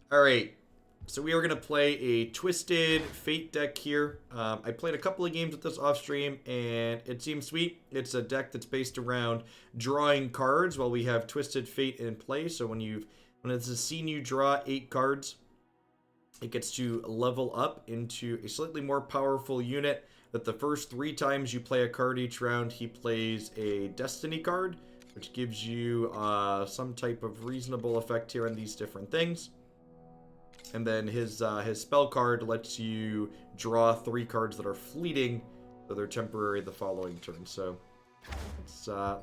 Alright, so we are going to play a Twisted Fate deck here. I played a couple of games with this off stream, and it seems sweet. It's a deck that's based around drawing cards while we have Twisted Fate in play. So when it's seen you draw 8 cards, it gets to level up into a slightly more powerful unit that the first 3 times you play a card each round, he plays a Destiny card, which gives you some type of reasonable effect here on these different things. And then his spell card lets you draw 3 cards that are fleeting, so they're temporary the following turn. So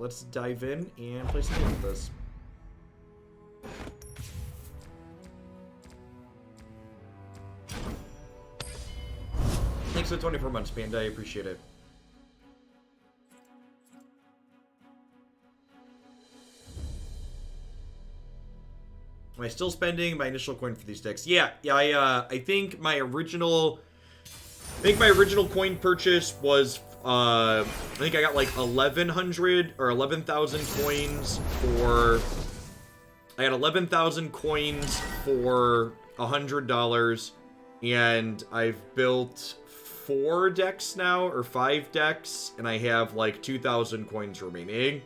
let's dive in and play some games with this. Thanks for the 24 months, Panda. I appreciate it. Am I still spending my initial coin for these decks? Yeah. I think my original coin purchase was I think I got like 1,100 or 11,000 coins for. I had 11,000 coins for $100, and I've built 4 decks now or 5 decks, and I have like 2,000 coins remaining.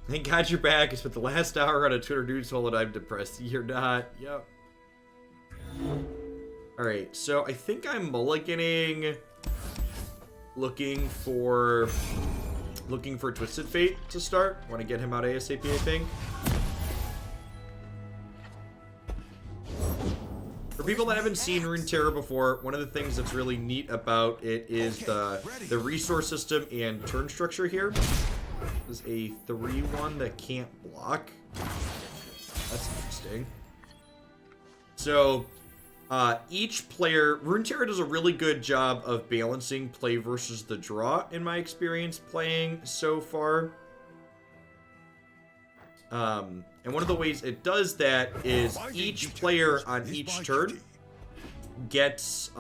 Thank God you're back. I spent the last hour on a Twitter news hole and I'm depressed. You're not. Yep. Alright, so I think I'm mulliganing looking for Twisted Fate to start. Want to get him out ASAP, I think. For people that haven't seen Runeterra before, one of the things that's really neat about it is the resource system and turn structure here. This is a 3-1 that can't block. That's interesting. So, each player... Runeterra does a really good job of balancing play versus the draw, in my experience playing so far. And one of the ways it does that is each player on each turn gets...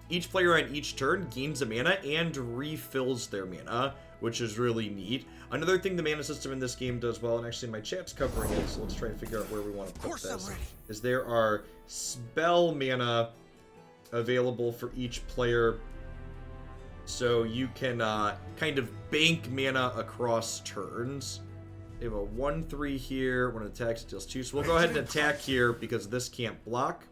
each player on each turn gains a mana and refills their mana, which is really neat. Another thing the mana system in this game does well, and actually my chat's covering it, so let's try and figure out where we want to put this, is there are spell mana available for each player, so you can kind of bank mana across turns. They have a 1/3 here, when it attacks it deals 2, so we'll go ahead and attack here because this can't block.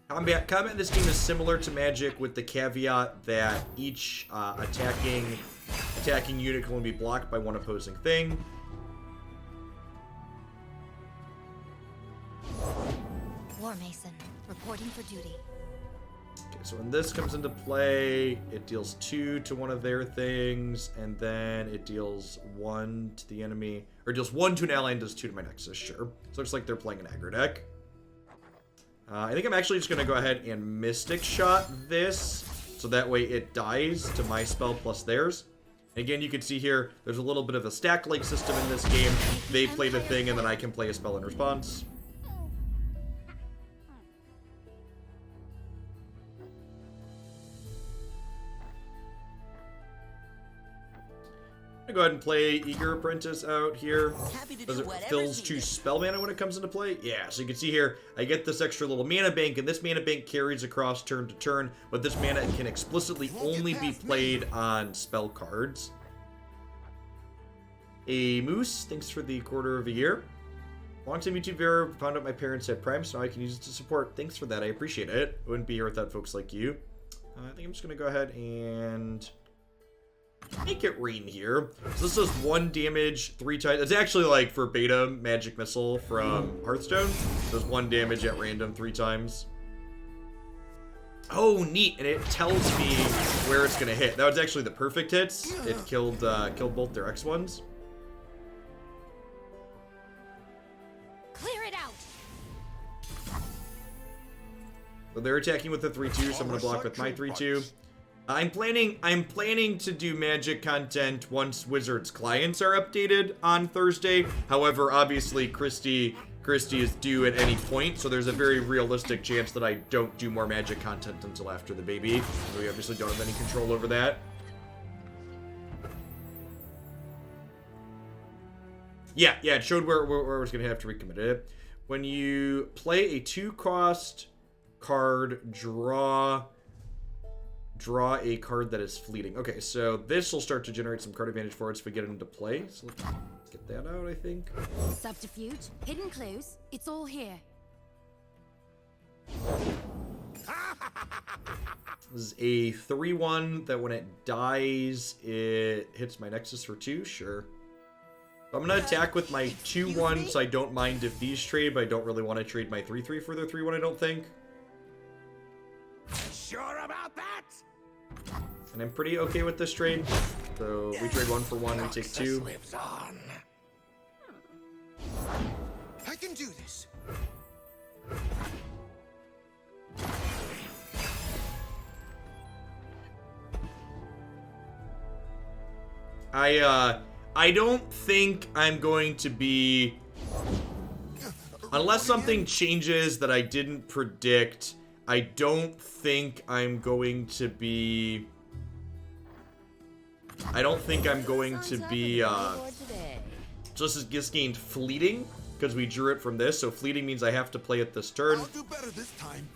Combat in this game is similar to Magic with the caveat that each attacking unit can only be blocked by one opposing thing. War Mason, reporting for duty. Okay, so when this comes into play, it deals 2 to one of their things, and then it deals 1 to the enemy, or deals 1 to an ally and does 2 to my Nexus, sure. So it looks like they're playing an aggro deck. I think I'm actually just going to go ahead and Mystic Shot this, so that way it dies to my spell plus theirs. And again, you can see here, there's a little bit of a stack-like system in this game. They played a thing, and then I can play a spell in response. I'm gonna go ahead and play Eager Apprentice out here. Does it fills 2 spell mana when it comes into play? Yeah, so you can see here, I get this extra little mana bank, and this mana bank carries across turn to turn, but this mana can explicitly only be played on spell cards. A Moose, thanks for the quarter of a year. Long-time YouTube viewer, found out my parents had Prime, so now I can use it to support. Thanks for that, I appreciate it. I wouldn't be here without folks like you. I think I'm just gonna go ahead and make it rain here. So this does 1 damage 3 times. It's actually like verbatim Magic Missile from Hearthstone. It does 1 damage at random 3 times. Oh, neat. And it tells me where it's going to hit. That was actually the perfect hits. It killed both their X1s. Clear it out. So they're attacking with the 3-2, so I'm going to block with my 3-2. I'm planning to do Magic content once Wizards clients are updated on Thursday. However, obviously Christy is due at any point, so there's a very realistic chance that I don't do more Magic content until after the baby. We obviously don't have any control over that. Yeah, it showed where I was going to have to recommit it. When you play a 2-cost card, draw a card that is fleeting. Okay, so this will start to generate some card advantage for us if we get it into play. So let's get that out, I think. Subterfuge, hidden clues, it's all here. This is a 3/1 that when it dies, it hits my Nexus for 2. Sure. I'm going to attack with my 2/1, so I don't mind if these trade, but I don't really want to trade my 3/3 for their 3/1, I don't think. Sure about that? And I'm pretty okay with this trade. So we trade 1 for 1, we take 2. Lives on. I can do this. I don't think I'm going to be, unless something changes that I didn't predict, I don't think I'm going to be, so this gained fleeting, because we drew it from this, so fleeting means I have to play it this turn. I'll do better this time.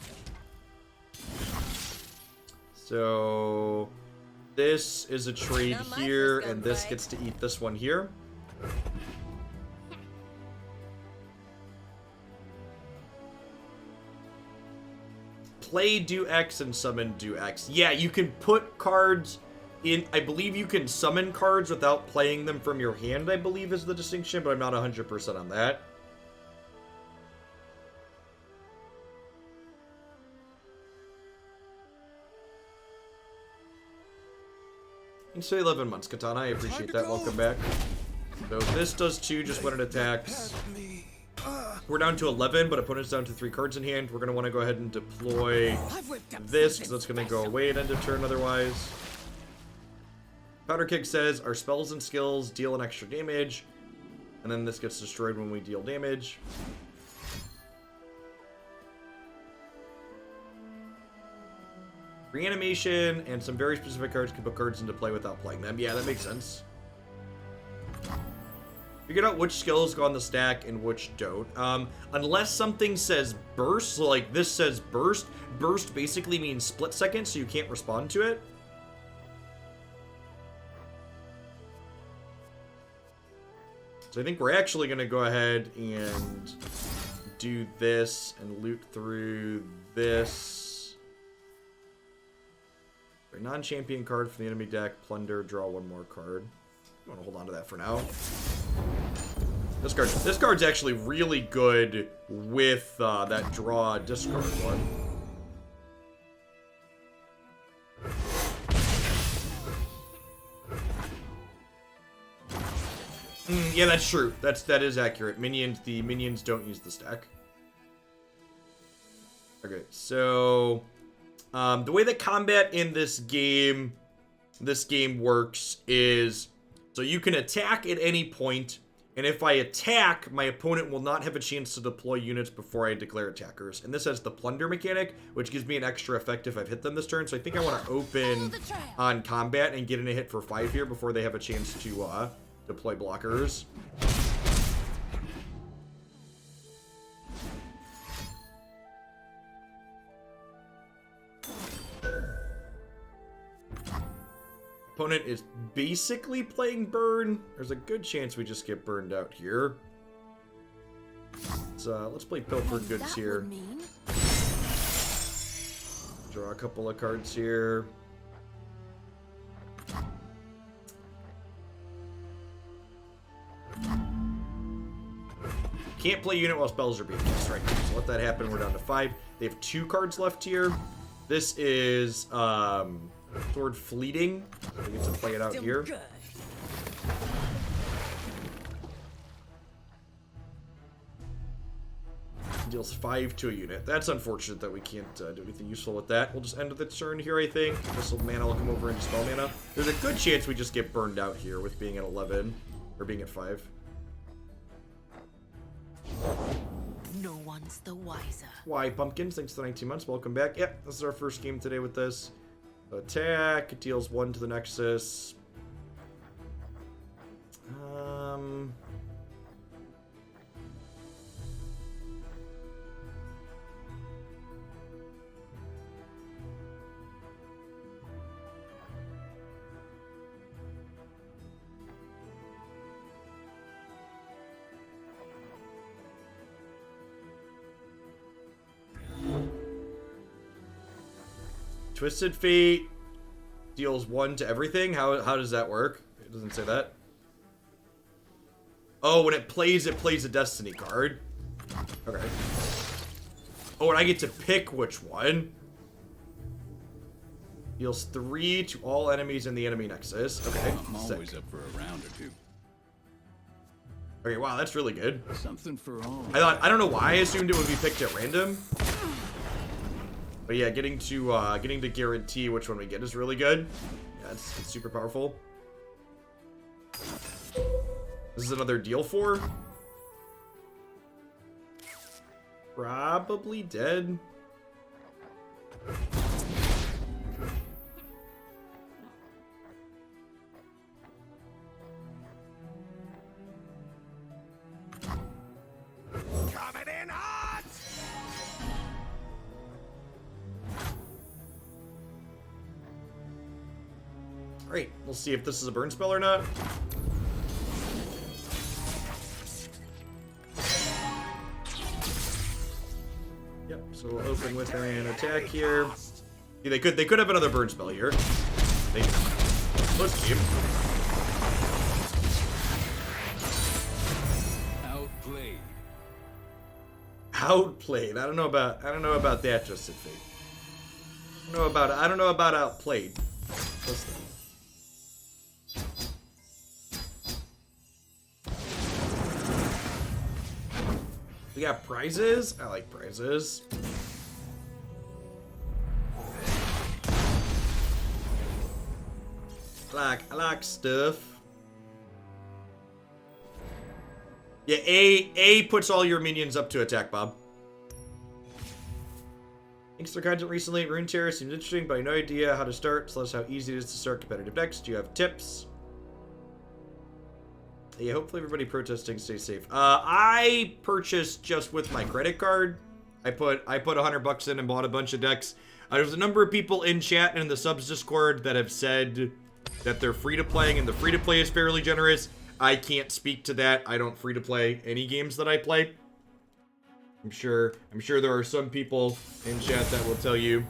So this is a trade here, and this gets to eat this one here. Play, do X, and summon, do X. Yeah, you can put cards in. I believe you can summon cards without playing them from your hand, I believe is the distinction, but I'm not 100% on that. Thanks for 11 months, Katana. I appreciate that. Welcome back. So this does 2 just when it attacks. We're down to 11, but opponent's down to 3 cards in hand. We're going to want to go ahead and deploy this, because that's going to go away at end of turn otherwise. Powder Kick says, our spells and skills deal an extra damage. And then this gets destroyed when we deal damage. Reanimation and some very specific cards can put cards into play without playing them. Yeah, that makes sense. Figured out which skills go on the stack and which don't. Unless something says burst, so like this says burst. Burst basically means split second, so you can't respond to it. So I think we're actually going to go ahead and do this and loot through this. A non-champion card from the enemy deck, plunder, draw 1 more card. I want to hold on to that for now. This card's actually really good with that draw discard one. Yeah, that's true. That is accurate. The minions don't use the stack. Okay, so the way that combat in this game works is, so you can attack at any point, and if I attack, my opponent will not have a chance to deploy units before I declare attackers. And this has the plunder mechanic, which gives me an extra effect if I've hit them this turn. So I think I want to open on combat and get in a hit for 5 here before they have a chance to deploy blockers. Opponent is basically playing burn. There's a good chance we just get burned out here. Let's play Pilfered Goods here. Draw a couple of cards here. Can't play unit while spells are being cast right now. So let that happen. We're down to 5. They have 2 cards left here. This is Sword Fleeting. So we get to play it out here. Deals 5 to a unit. That's unfortunate that we can't do anything useful with that. We'll just end the turn here, I think. This mana will come over into spell mana. There's a good chance we just get burned out here with being at 11. Or being at 5. No one's the wiser. Why, Pumpkins? Thanks for 19 months. Welcome back. Yep, this is our first game today with this. Attack. It deals 1 to the Nexus. Twisted Fate deals 1 to everything. How does that work? It doesn't say that. Oh, when it plays a Destiny card. Okay. Oh, and I get to pick which one. Deals 3 to all enemies in the enemy nexus. Okay. I'm always Sick. up for a round or two. Okay, wow, that's really good. Something for all. I don't know why I assumed it would be picked at random. But yeah, getting to guarantee which one we get is really good. Yeah, it's super powerful. This is another deal 4. Probably dead. Coming in hot! Great. We'll see if this is a burn spell or not. Yep. So we'll open with an attack here. Yeah, they could have another burn spell here. They let's keep. Outplayed. Outplayed. I don't know about that, Twisted Fate. I don't know about outplayed. Listen. We got prizes. I like prizes. I like stuff. Yeah, A puts all your minions up to attack, Bob. Thanks for content recently. Runeterra seems interesting, but I have no idea how to start, plus how easy it is to start competitive decks. Do you have tips? Yeah, hopefully everybody protesting stays safe. I purchased just with my credit card. I put $100 in and bought a bunch of decks. There's a number of people in chat and in the subs Discord that have said that they're free to play and the free to play is fairly generous. I can't speak to that. I don't free to play any games that I play. I'm sure there are some people in chat that will tell you.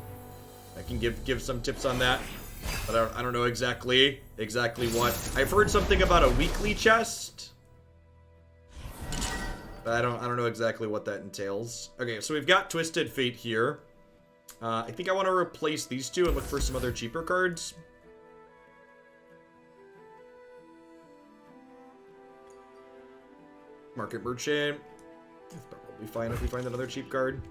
I can give some tips on that. But I don't know exactly what. I've heard something about a weekly chest. But I don't know exactly what that entails. Okay, so we've got Twisted Fate here. I think I want to replace these two and look for some other cheaper cards. Market Merchant. It's probably fine if we find another cheap card.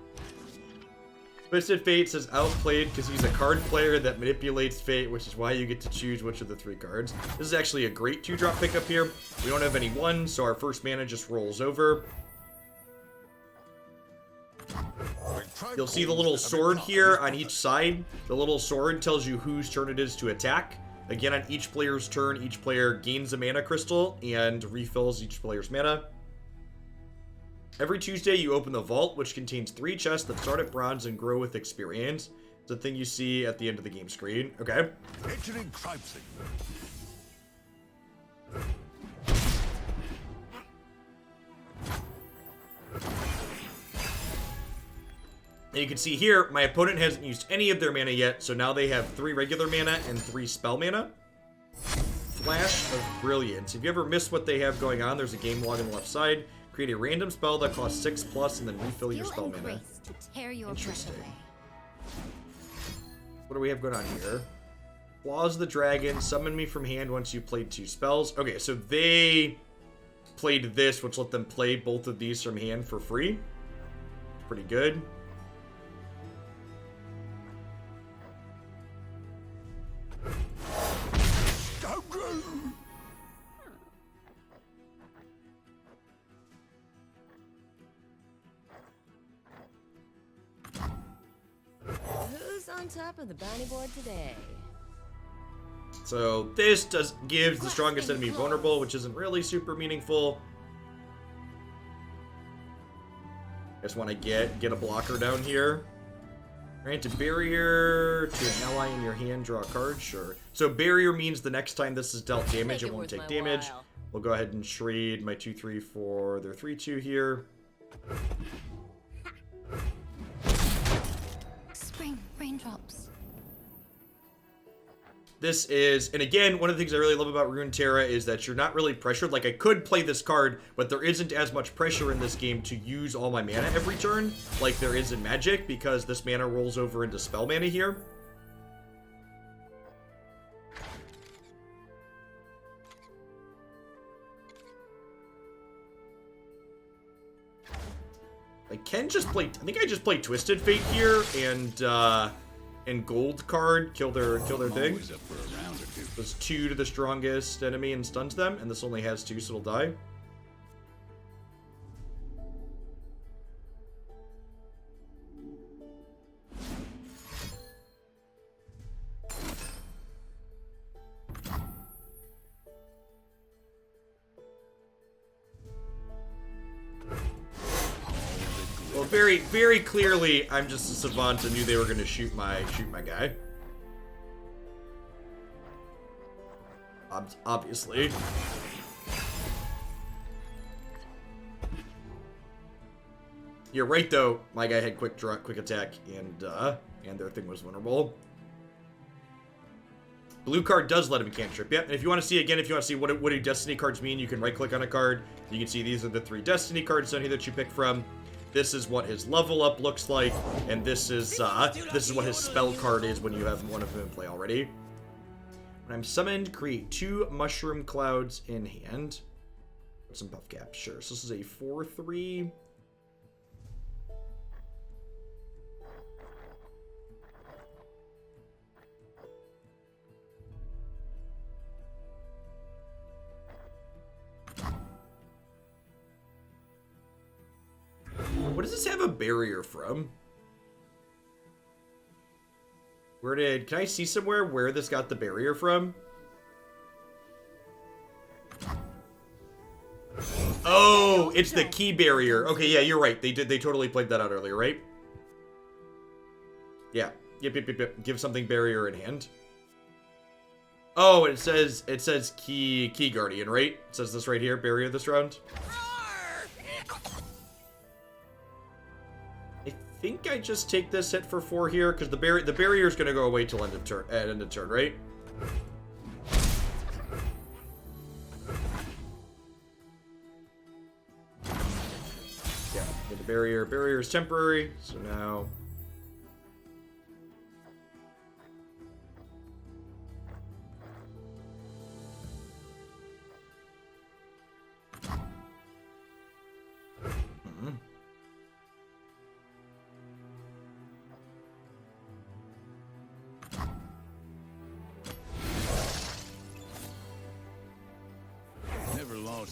Twisted Fate says outplayed because he's a card player that manipulates fate, which is why you get to choose which of the 3 cards. This is actually a great 2-drop pickup here. We don't have any 1, so our first mana just rolls over. You'll see the little sword here on each side. The little sword tells you whose turn it is to attack. Again, on each player's turn, each player gains a mana crystal and refills each player's mana. Every Tuesday, you open the vault, which contains 3 chests that start at bronze and grow with experience. It's the thing you see at the end of the game screen. Okay. Entering crime scene. And you can see here, my opponent hasn't used any of their mana yet, so now they have 3 regular mana and 3 spell mana. Flash of Brilliance. If you ever miss what they have going on, there's a game log on the left side. Create a random spell that costs 6+ and then refill your spell mana. To tear your breath Interesting. away. What do we have going on here? Claws the Dragon. Summon me from hand once you played 2 spells. Okay, so they played this, which let them play both of these from hand for free. Pretty good. Who's on top of the bounty board today? So this gives the strongest enemy vulnerable, which isn't really super meaningful. Just want to get a blocker down here. Grant a barrier to an ally in your hand, draw a card, sure. So barrier means the next time this is dealt damage, it won't take damage. We'll go ahead and trade my 2/3 for their 3/2 here. Spring raindrops. This is, and again, one of the things I really love about Runeterra is that you're not really pressured. Like, I could play this card, but there isn't as much pressure in this game to use all my mana every turn, like there is in Magic, because this mana rolls over into spell mana here. I can just play, I think I just play Twisted Fate here, and gold card, kill their thing. Always up for a round or two. Does 2 to the strongest enemy and stuns them, and this only has 2, so it'll die. Well, very, very clearly, I'm just a savant and knew they were going to shoot my guy. Obviously. You're right, though. My guy had quick attack, and their thing was vulnerable. Blue card does let him cantrip. Yep. And if you want to see again, if you want to see what do Destiny cards mean, you can right-click on a card. You can see these are the 3 Destiny cards down here that you pick from. This is what his level up looks like, and this is what his spell card is when you have one of them in play already. When I'm summoned, create 2 mushroom clouds in hand. Some buff gaps, sure. So this is a 4/3. What does this have a barrier from? Can I see somewhere where this got the barrier from? Oh, it's the key barrier. Okay, yeah, you're right. They totally played that out earlier, right? Yeah. Yep. Give something barrier in hand. Oh, it says key guardian, right? It says this right here, barrier this round. I think I just take this hit for 4 here, because the barrier is going to go away till end of turn, right? Yeah, the barrier is temporary, so now...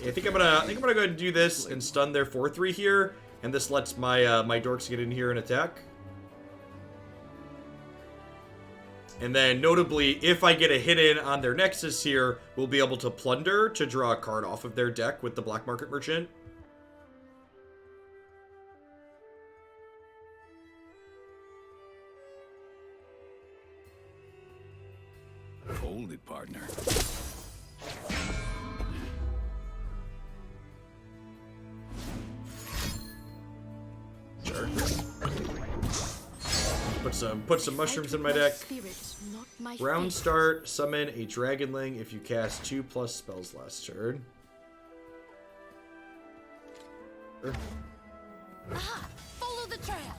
I think I'm gonna go ahead and do this and stun their 4/3 here, and this lets my my dorks get in here and attack. And then, notably, if I get a hit in on their Nexus here, we'll be able to plunder to draw a card off of their deck with the Black Market Merchant. Hold it, partner. Sure. Put some mushrooms in my deck. Round start, summon a Dragonling if you cast 2+ spells last turn. Sure. Aha! Follow the trail!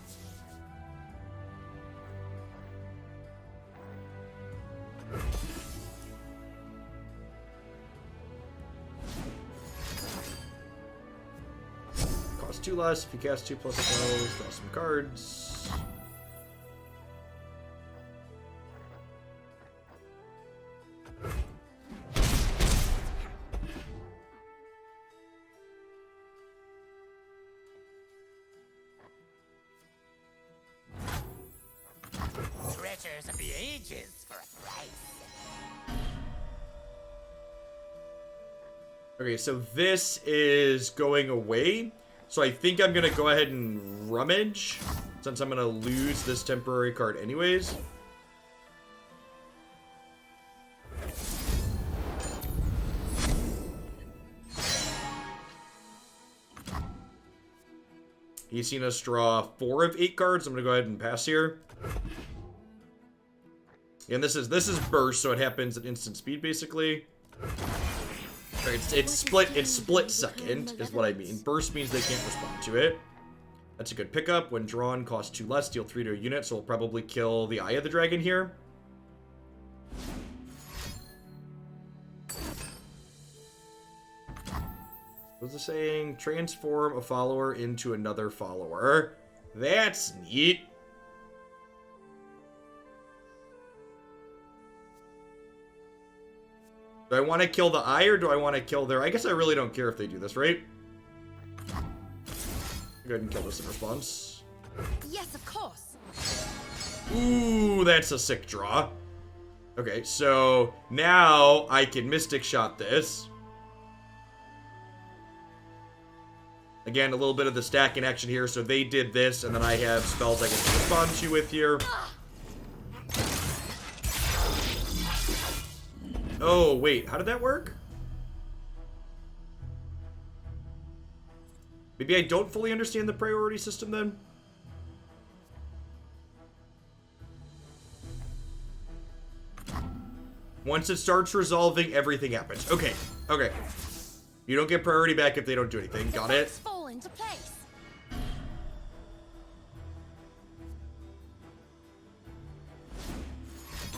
Cost 2 less if you cast 2+ spells, draw some cards. Treasures of the ages for a price. Okay, so this is going away. So I think I'm going to go ahead and rummage, since I'm going to lose this temporary card anyways. He's seen us draw 4 of 8 cards. I'm going to go ahead and pass here. And this is burst, so it happens at instant speed, basically. Or it's split second, is what I mean. Burst means they can't respond to it. That's a good pickup. When drawn, costs 2 less, deal 3 to a unit, so we'll probably kill the Eye of the Dragon here. What's it saying? Transform a follower into another follower. That's neat. Do I want to kill the Eye or do I want to kill their... I guess I really don't care if they do this, right? Go ahead and kill this in response. Yes, of course. Ooh, that's a sick draw. Okay, so now I can Mystic Shot this. Again, a little bit of the stack in action here. So they did this, and then I have spells I can respond to with here. Oh, wait. How did that work? Maybe I don't fully understand the priority system then? Once it starts resolving, everything happens. Okay, okay. You don't get priority back if they don't do anything. Got it? Fall into place.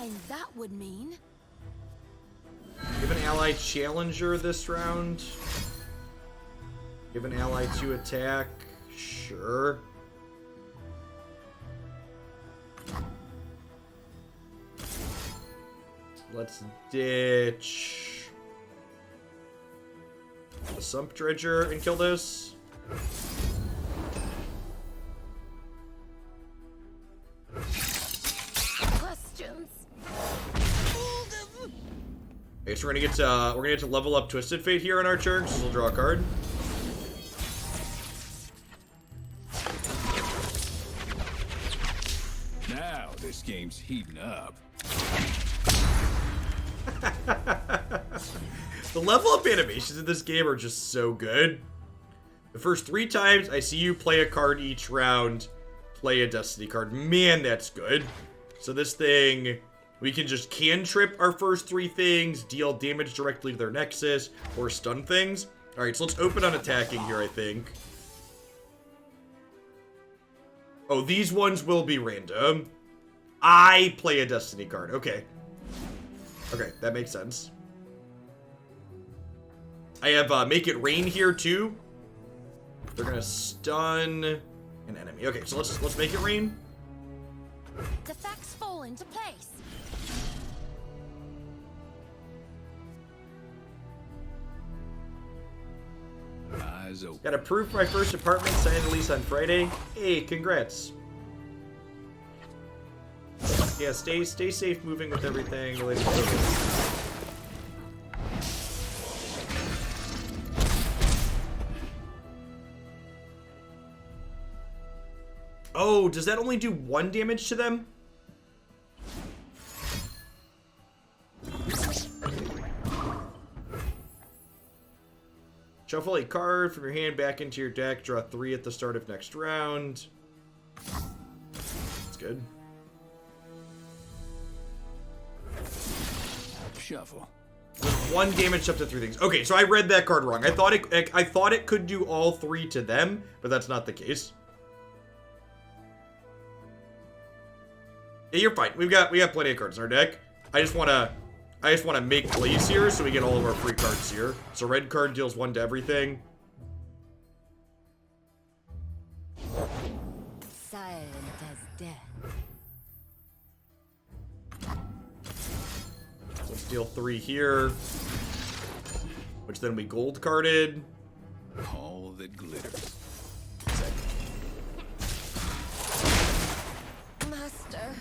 And that would mean... Give an ally challenger this round. Give an ally 2 attack. Sure. Let's ditch the Sump Dredger and kill this. Questions? Okay, so we're gonna get to level up Twisted Fate here on our turn, so we'll draw a card. Now this game's heating up. The level up animations in this game are just so good. The first 3 times I see you play a card each round, play a Destiny card. Man, that's good. So this thing, we can just cantrip our first 3 things, deal damage directly to their Nexus, or stun things. Alright, so let's open on attacking here, I think. Oh, these ones will be random. I play a Destiny card. Okay. Okay, that makes sense. I have Make It Rain here too. They're gonna stun an enemy. Okay, so let's make it rain. The facts fall into place. Eyes open. Got approved for my first apartment, signed the lease on Friday. Hey, congrats. Yeah, stay safe moving with everything related to COVID. Oh, does that only do 1 damage to them? Shuffle a card from your hand back into your deck. Draw 3 at the start of next round. That's good. Shuffle. 1 damage up to 3 things. Okay, so I read that card wrong. I thought it could do all 3 to them, but that's not the case. Yeah, you're fine. We got plenty of cards in our deck. I just wanna make plays here so we get all of our free cards here. So red card deals 1 to everything. Silent as death. Let's deal 3 here. Which then we gold carded. All that glitters. Master.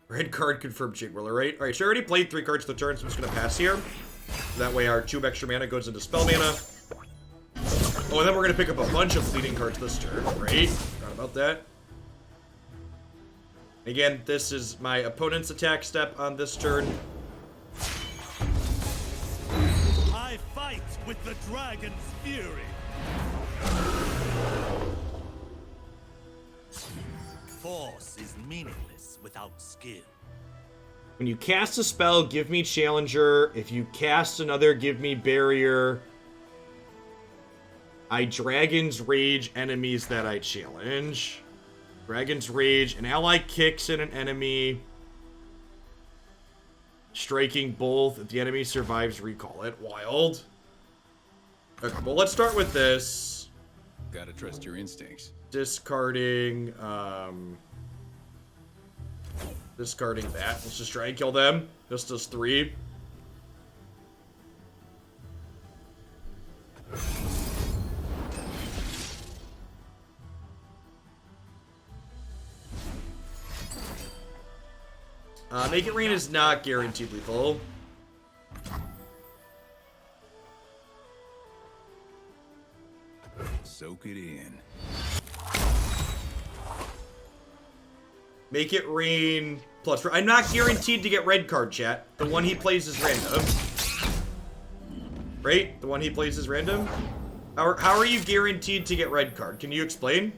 Red card confirmed Jade Whirler, right? Alright, so I already played 3 cards to the turn, so I'm just gonna pass here. That way our 2 extra mana goes into spell mana. Oh, and then we're gonna pick up a bunch of fleeting cards this turn. Great. Forgot about that. Again, this is my opponent's attack step on this turn. I fight with the dragon's fury. Force is meaningless without skill. When you cast a spell, give me Challenger. If you cast another, give me Barrier. I Dragon's Rage enemies that I challenge. Dragon's Rage. An ally kicks in an enemy. Striking both. If the enemy survives, recall it. Wild. Okay, well, let's start with this. Gotta trust your instincts. Discarding that. Let's just try and kill them. This does 3. Make It Rain is not guaranteed lethal. Soak it in. Make It Rain plus. I'm not guaranteed to get red card, chat. The one he plays is random. Right? The one he plays is random? How are you guaranteed to get red card? Can you explain?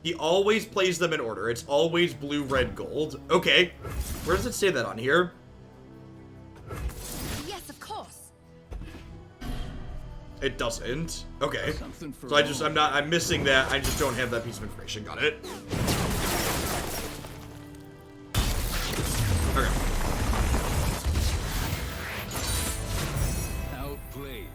He always plays them in order. It's always blue, red, gold. Okay. Where does it say that on here? Yes, of course. It doesn't. Okay. Something for So I'm missing that. I just don't have that piece of information. Got it. Okay. Outplayed.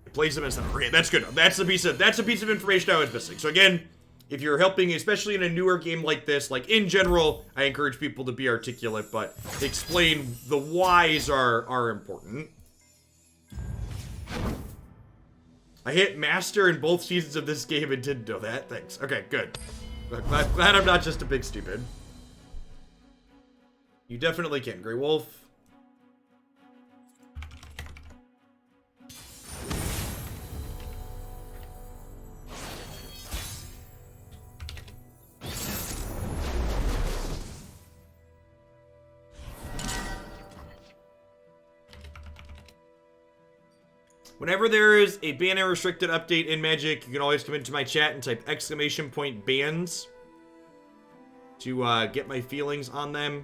It plays them as them. Okay, that's good. That's a piece of information I was missing. So again, if you're helping, especially in a newer game like this, like in general, I encourage people to be articulate, but explain the whys are important. I hit master in both seasons of this game and didn't know that. Thanks. Okay, good. Glad I'm not just a big stupid. You definitely can, Grey Wolf. Whenever there is a banner restricted update in Magic, you can always come into my chat and type !bans to get my feelings on them.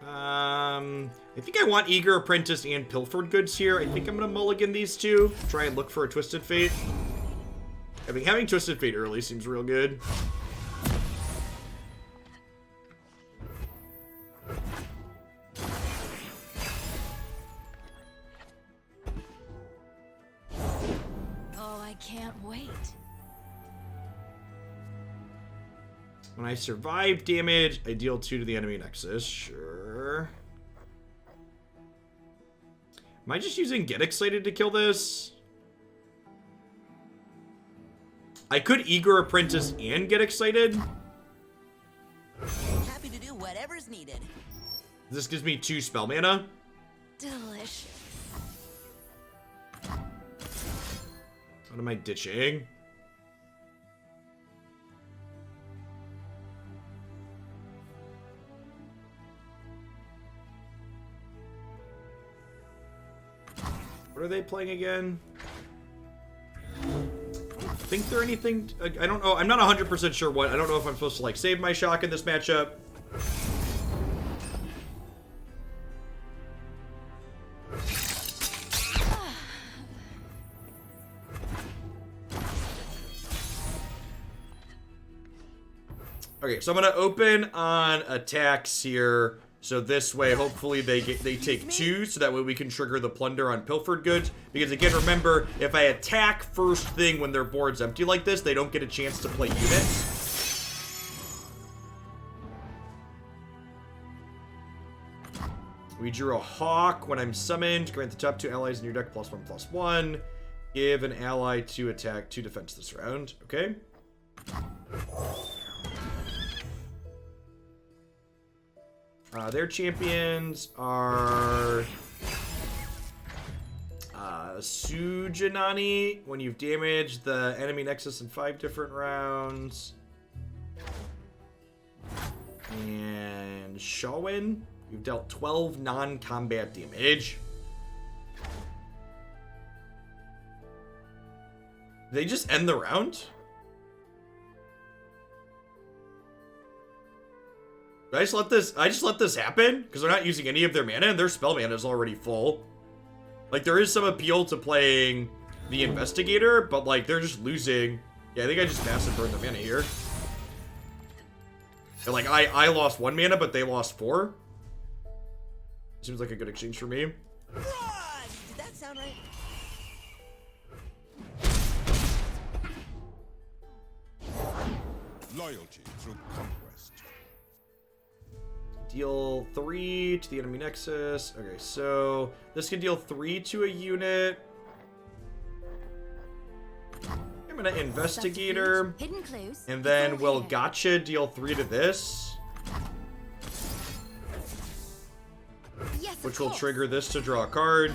I think I want Eager Apprentice and Pilfered Goods here. I think I'm going to mulligan these two. Try and look for a Twisted Fate. I mean, having Twisted Fate early seems real good. Oh, I can't wait. When I survive damage, I deal 2 to the enemy nexus. Sure. Am I just using Get Excited to kill this? I could Eager Apprentice and Get Excited. Happy to do whatever's needed. This gives me 2 spell mana. Delicious. What am I ditching? What are they playing again? I don't think they're anything. I don't know. I'm not 100% sure what. I don't know if I'm supposed to like save my shock in this matchup. Okay, so I'm gonna open on attacks here. So this way, hopefully they take 2, so that way we can trigger the plunder on Pilfered Goods. Because again, remember, if I attack first thing when their board's empty like this, they don't get a chance to play units. We drew a Hawk when I'm summoned. Grant the top 2 allies in your deck +1/+1. Give an ally 2 attack, 2 defense this round. Okay. Their champions are Sujanani. When you've damaged the enemy nexus in 5 different rounds. And Shawin. You've dealt 12 non-combat damage. They just end the round? Did I just let this happen? Because they're not using any of their mana and their spell mana is already full. Like, there is some appeal to playing the Investigator, but, like, they're just losing. Yeah, I think I just massive burned the mana here. And, like, I lost 1 mana, but they lost 4. Seems like a good exchange for me. Did that sound right? Loyalty through conquest. Deal 3 to the enemy nexus. Okay, so this can deal 3 to a unit. I'm gonna Investigator. Hidden clues. And then It's all will here. Gotcha deal 3 to this. Yes, of Which will course. trigger this to draw a card.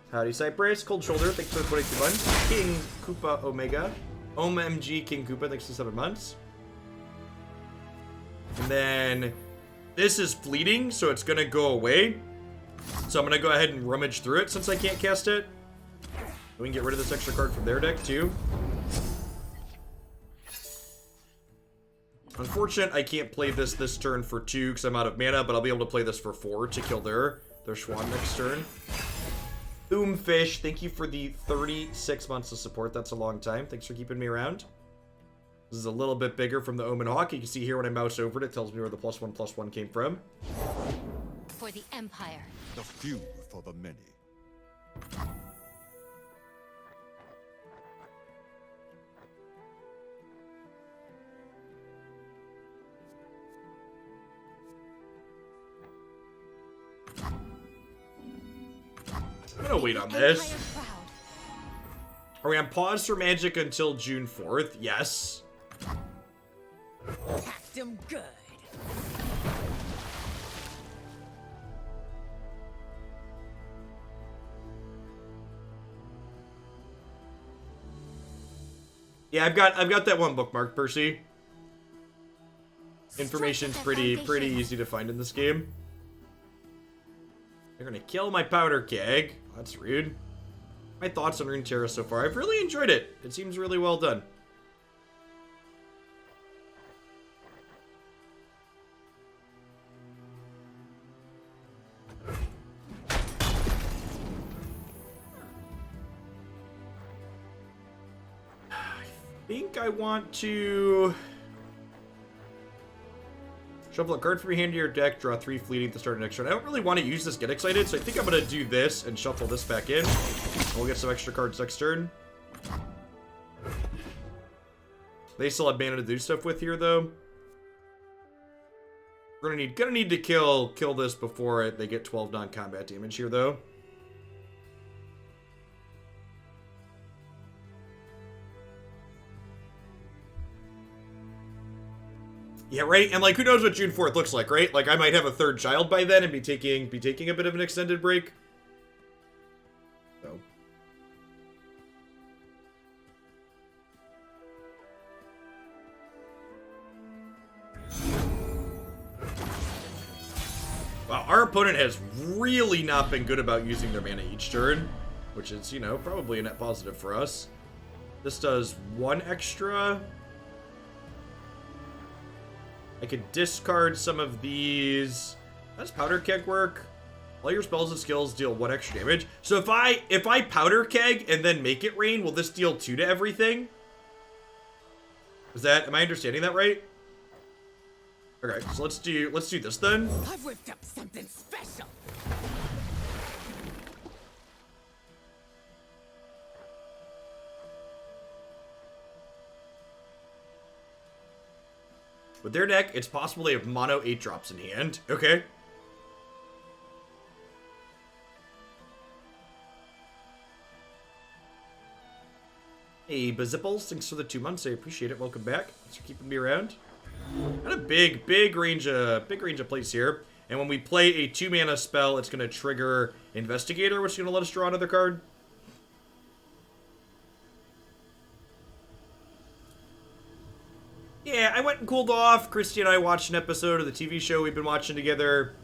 Howdy, Cypress. Cold Shoulder, thanks for 22 months. King Koopa Omega. OMG King Koopa, thanks for 7 months. And then this is fleeting, so it's going to go away. So I'm going to go ahead and rummage through it since I can't cast it. We can get rid of this extra card from their deck, too. Unfortunate, I can't play this turn for 2 because I'm out of mana, but I'll be able to play this for 4 to kill their Schwan next turn. Fish, thank you for the 36 months of support. That's a long time. Thanks for keeping me around. This is a little bit bigger from the Omen Hawk. You can see here when I mouse over it, it tells me where the +1/+1 came from. For the Empire. The few for the many. I'm gonna wait on this. Are we on pause for Magic until June 4th? Yes. Packed him good. Yeah, I've got that one bookmarked, Percy. Information's pretty easy to find in this game. They're gonna kill my powder keg. That's rude. My thoughts on Runeterra so far. I've really enjoyed it. It seems really well done. I think I want to shuffle a card from your hand to your deck, draw 3 fleeting to start an next turn. I don't really want to use this Get Excited, so I think I'm going to do this and shuffle this back in. We'll get some extra cards next turn. They still have mana to do stuff with here, though. We're gonna need to kill this before they get 12 non-combat damage here, though. Yeah, right? And, like, who knows what June 4th looks like, right? Like, I might have a 3rd child by then and be taking a bit of an extended break. So. Wow, our opponent has really not been good about using their mana each turn, which is, you know, probably a net positive for us. This does 1 extra. I could discard some of these. How does Powder Keg work? All your spells and skills deal 1 extra damage. So if I Powder Keg and then make it rain, will this deal 2 to everything? Am I understanding that right? Okay, so let's do this then. I've whipped up something special. With their deck, it's possible they have mono 8-drops in hand. Okay. Hey, Bazipples, thanks for the 2 months. I appreciate it. Welcome back. Thanks for keeping me around. Got a big range of plays here. And when we play a 2-mana spell, it's going to trigger Investigator, which is going to let us draw another card. Yeah, I went and cooled off. Christy and I watched an episode of the TV show we've been watching together.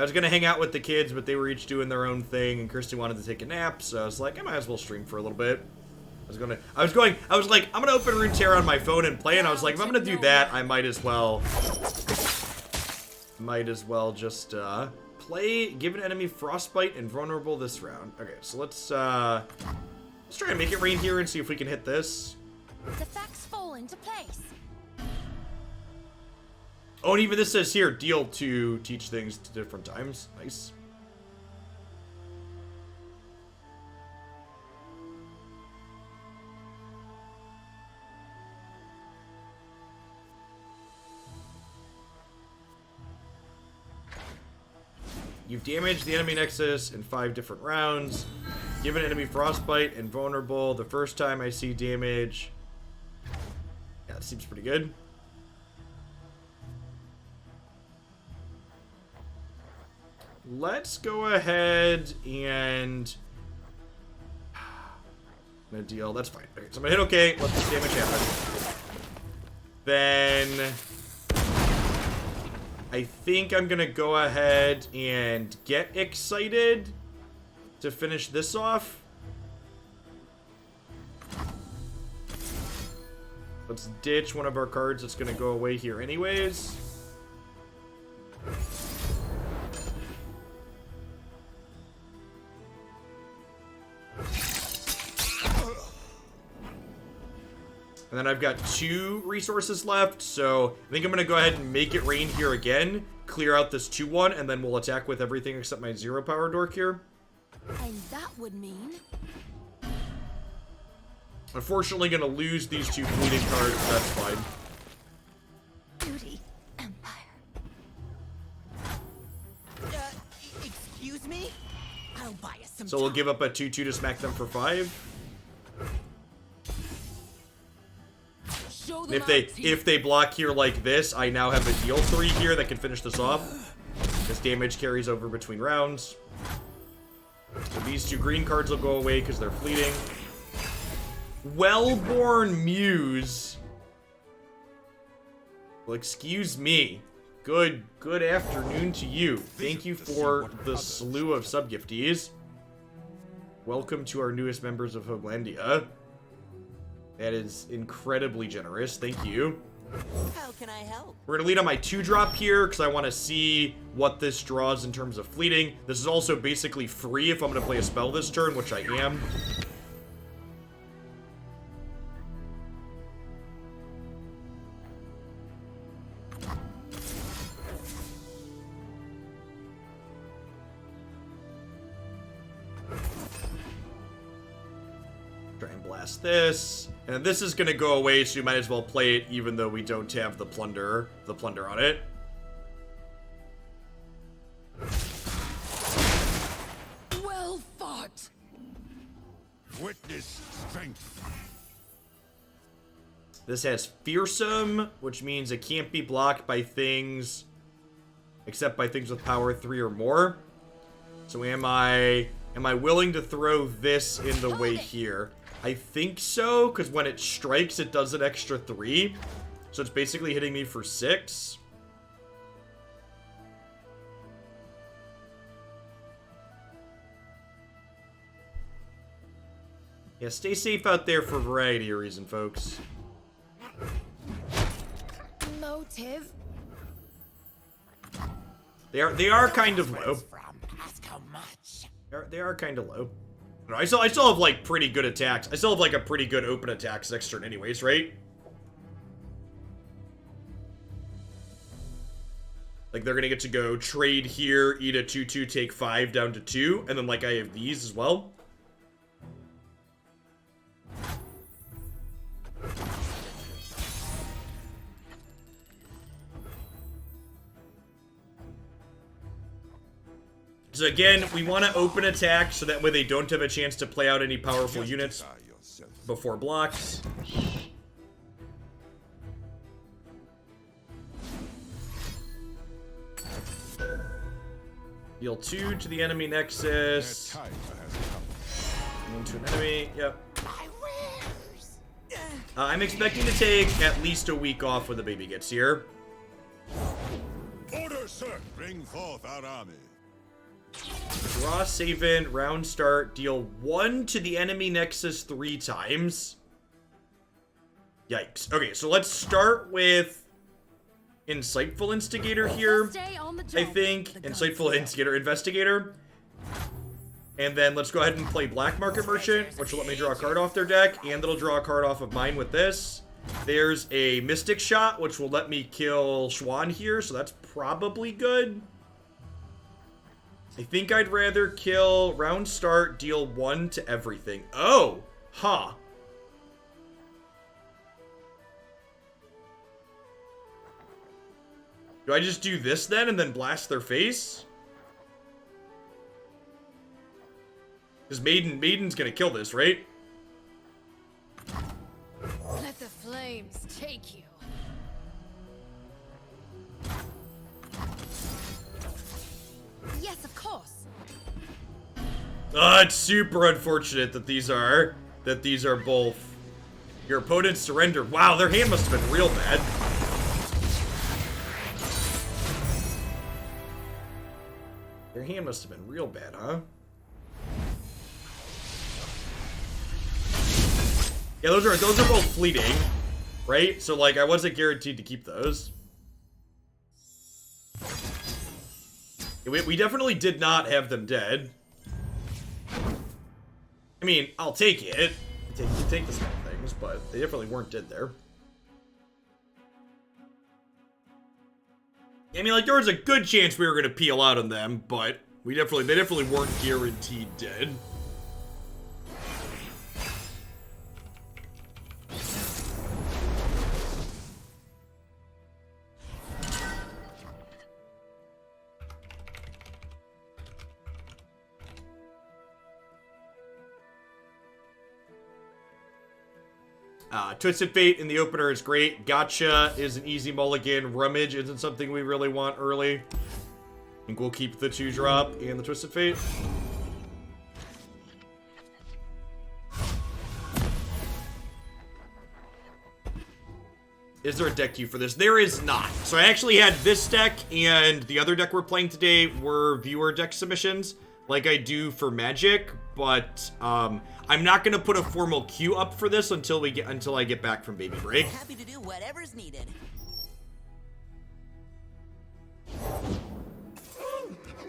I was gonna hang out with the kids, but they were each doing their own thing, and Christy wanted to take a nap, so I was like, I might as well stream for a little bit. I was like, I'm gonna open Runeterra on my phone and play, and I was like, if I'm gonna do that, I might as well just, play, give an enemy frostbite and vulnerable this round. Okay, so let's try and make it rain here and see if we can hit this. The facts fall into place. Oh, and even this says here, deal to teach things to different times. Nice. You've damaged the enemy nexus in 5 different rounds. Give an enemy frostbite and vulnerable the first time I see damage. Yeah, that seems pretty good. Let's go ahead and... I'm gonna deal. That's fine. Okay, so I'm gonna hit okay. Let this damage happen. Then... I think I'm gonna go ahead and get excited to finish this off. Let's ditch one of our cards that's gonna go away here anyways. And then I've got 2 resources left, so I think I'm going to go ahead and make it rain here again, clear out this 2-1, and then we'll attack with everything except my 0 power dork here. And that would mean... Unfortunately, going to lose these 2 fleeting cards, but that's fine. Duty, Empire. Excuse me? I'll buy us some So we'll time. give up a 2-2 to smack them for 5. Show them If they block here like this, I now have a deal 3 here that can finish this off. This damage carries over between rounds. So these 2 green cards will go away because they're fleeting. Wellborn Muse. Well, excuse me. Good afternoon to you. Thank you for the slew of subgiftees. Welcome to our newest members of Hoaglandia. That is incredibly generous. Thank you. How can I help? We're going to lead on my 2-drop here because I want to see what this draws in terms of fleeting. This is also basically free if I'm going to play a spell this turn, which I am. Try and blast this. And this is going to go away, so you might as well play it even though we don't have the plunder on it. Well fought. Witness strength. This has fearsome, which means it can't be blocked by things except by things with power 3 or more. So am I willing to throw this in the way here? I think so, because when it strikes, it does an extra 3. So it's basically hitting me for 6. Yeah, stay safe out there for a variety of reasons, folks. Motive. They are kind of low. From ask how much. They are kind of low. No, I still have like pretty good attacks. I still have like a pretty good open attacks next turn anyways, right? Like they're gonna get to go trade here, eat a 2-2, take 5 down to 2, and then like I have these as well. So again, we want to open attack so that way they don't have a chance to play out any powerful units before blocks. Deal 2 to the enemy nexus. Into an enemy, yep. I'm expecting to take at least a week off when the baby gets here. Orders. Sir, bring forth our army. Draw, save in, round start, deal 1 to the enemy nexus 3 times. Yikes. Okay, so let's start with Insightful Instigator here. I think. Insightful Instigator, Investigator. And then let's go ahead and play Black Market Merchant, which will let me draw a card off their deck, and it'll draw a card off of mine with this. There's a Mystic Shot, which will let me kill Schwan here, so that's probably good. I think I'd rather kill round start, deal 1 to everything. Oh! Huh. Do I just do this then and then blast their face? Because Maiden's gonna kill this, right? Let the flames take you. Yes, of course. It's super unfortunate that these are both. Your opponent's surrendered. Wow, their hand must have been real bad. Their hand must have been real bad, huh? Yeah, those are both fleeting, right? So like I wasn't guaranteed to keep those. We definitely did not have them dead. I mean, I'll take it. You take the small things, but they definitely weren't dead there. I mean, like, there was a good chance we were going to peel out on them, but they definitely weren't guaranteed dead. Twisted Fate in the opener is great. Gotcha is an easy mulligan. Rummage isn't something we really want early. I think we'll keep the 2-drop and the Twisted Fate. Is there a deck queue for this? There is not. So I actually had this deck and the other deck we're playing today were viewer deck submissions, like I do for Magic, but I'm not gonna put a formal queue up for this until I get back from baby break. Happy to do whatever's needed.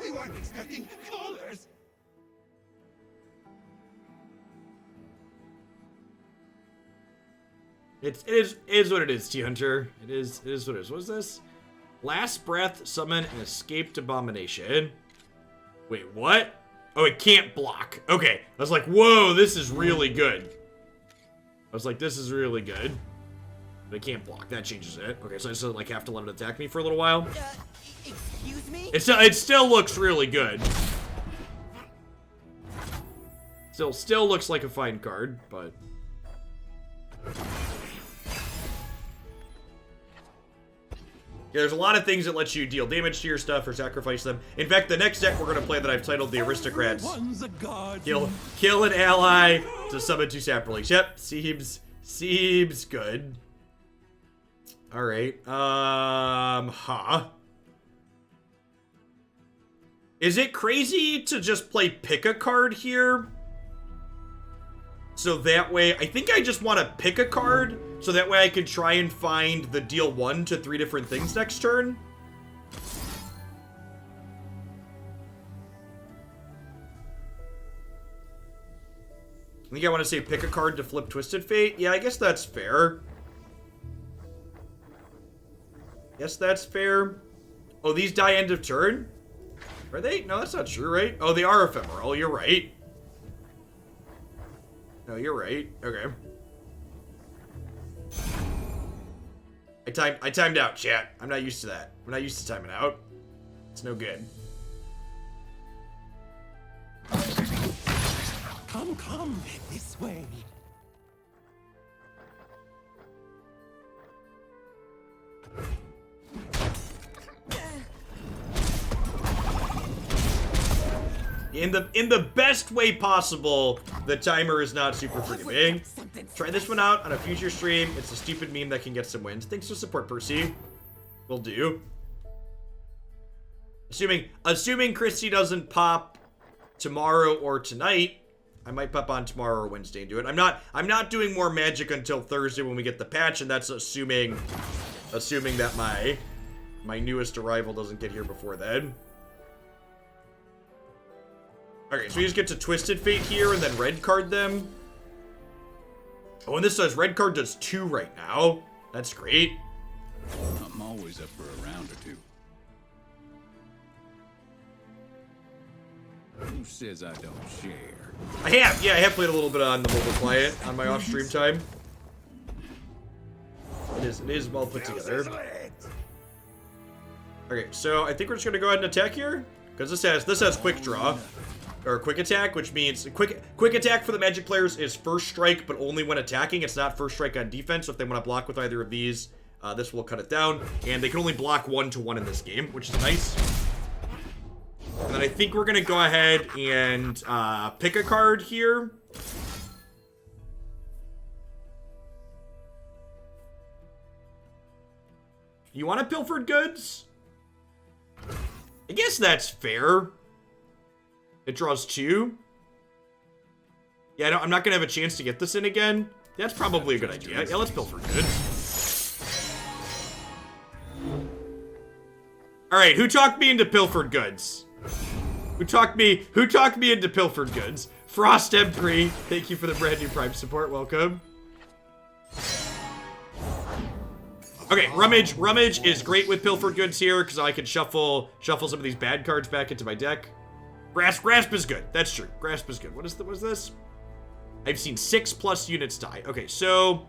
We weren't expecting callers. It is what it is, T-Hunter. It is what it is. What is this? Last Breath, summon an escaped abomination. Wait, what? Oh, it can't block. Okay. I was like, whoa, this is really good. I was like, this is really good. But it can't block. That changes it. Okay, so I still like have to let it attack me for a little while. Excuse me? It still looks really good. Still looks like a fine card, but yeah, there's a lot of things that let you deal damage to your stuff or sacrifice them. In fact, the next deck we're going to play that I've titled the Aristocrats. Kill an ally to summon 2 saplings. Yep, seems good. Alright, Is it crazy to just play pick a card here? So that way, I think I just want to pick a card, so that way I can try and find the deal 1 to 3 different things next turn. I think I want to say pick a card to flip Twisted Fate. Yeah, I guess that's fair. Guess that's fair. Oh, these die end of turn? Are they? No, that's not true, right? Oh, they are ephemeral. You're right. No, you're right. Okay. I timed out, chat. I'm not used to that. I'm not used to timing out. It's no good. Come, this way. In the best way possible, the timer is not super forgiving. Try this one out on a future stream. It's a stupid meme that can get some wins. Thanks for support, Percy. Will do. Assuming Christy doesn't pop tomorrow or tonight, I might pop on tomorrow or Wednesday and do it. I'm not doing more Magic until Thursday when we get the patch, and that's assuming that my newest arrival doesn't get here before then. Okay, so we just get to Twisted Fate here and then red card them. Oh, and this says red card does 2 right now. That's great. I'm always up for a round or two. Who says I don't share? I have played a little bit on the mobile client on my off-stream time. It is well put together. Okay, so I think we're just gonna go ahead and attack here because this has quick draw or quick attack, which means quick attack for the Magic players is first strike, but only when attacking. It's not first strike on defense. So if they want to block with either of these, this will cut it down, and they can only block 1-1 in this game, which is nice. And then I think we're gonna go ahead and pick a card here. You want a Pilfered Goods? I guess that's fair. It draws 2. Yeah, I'm not gonna have a chance to get this in again. That's probably a good idea. Yeah, let's Pilfered Goods. Alright, who talked me into Pilfered Goods? Who talked me into Pilfered Goods? Frost M3, thank you for the brand new Prime support, welcome. Okay, Rummage is great with Pilfered Goods here, because I can shuffle some of these bad cards back into my deck. Grasp is good, that's true. Grasp is good. What is this? I've seen 6+ units die. Okay, so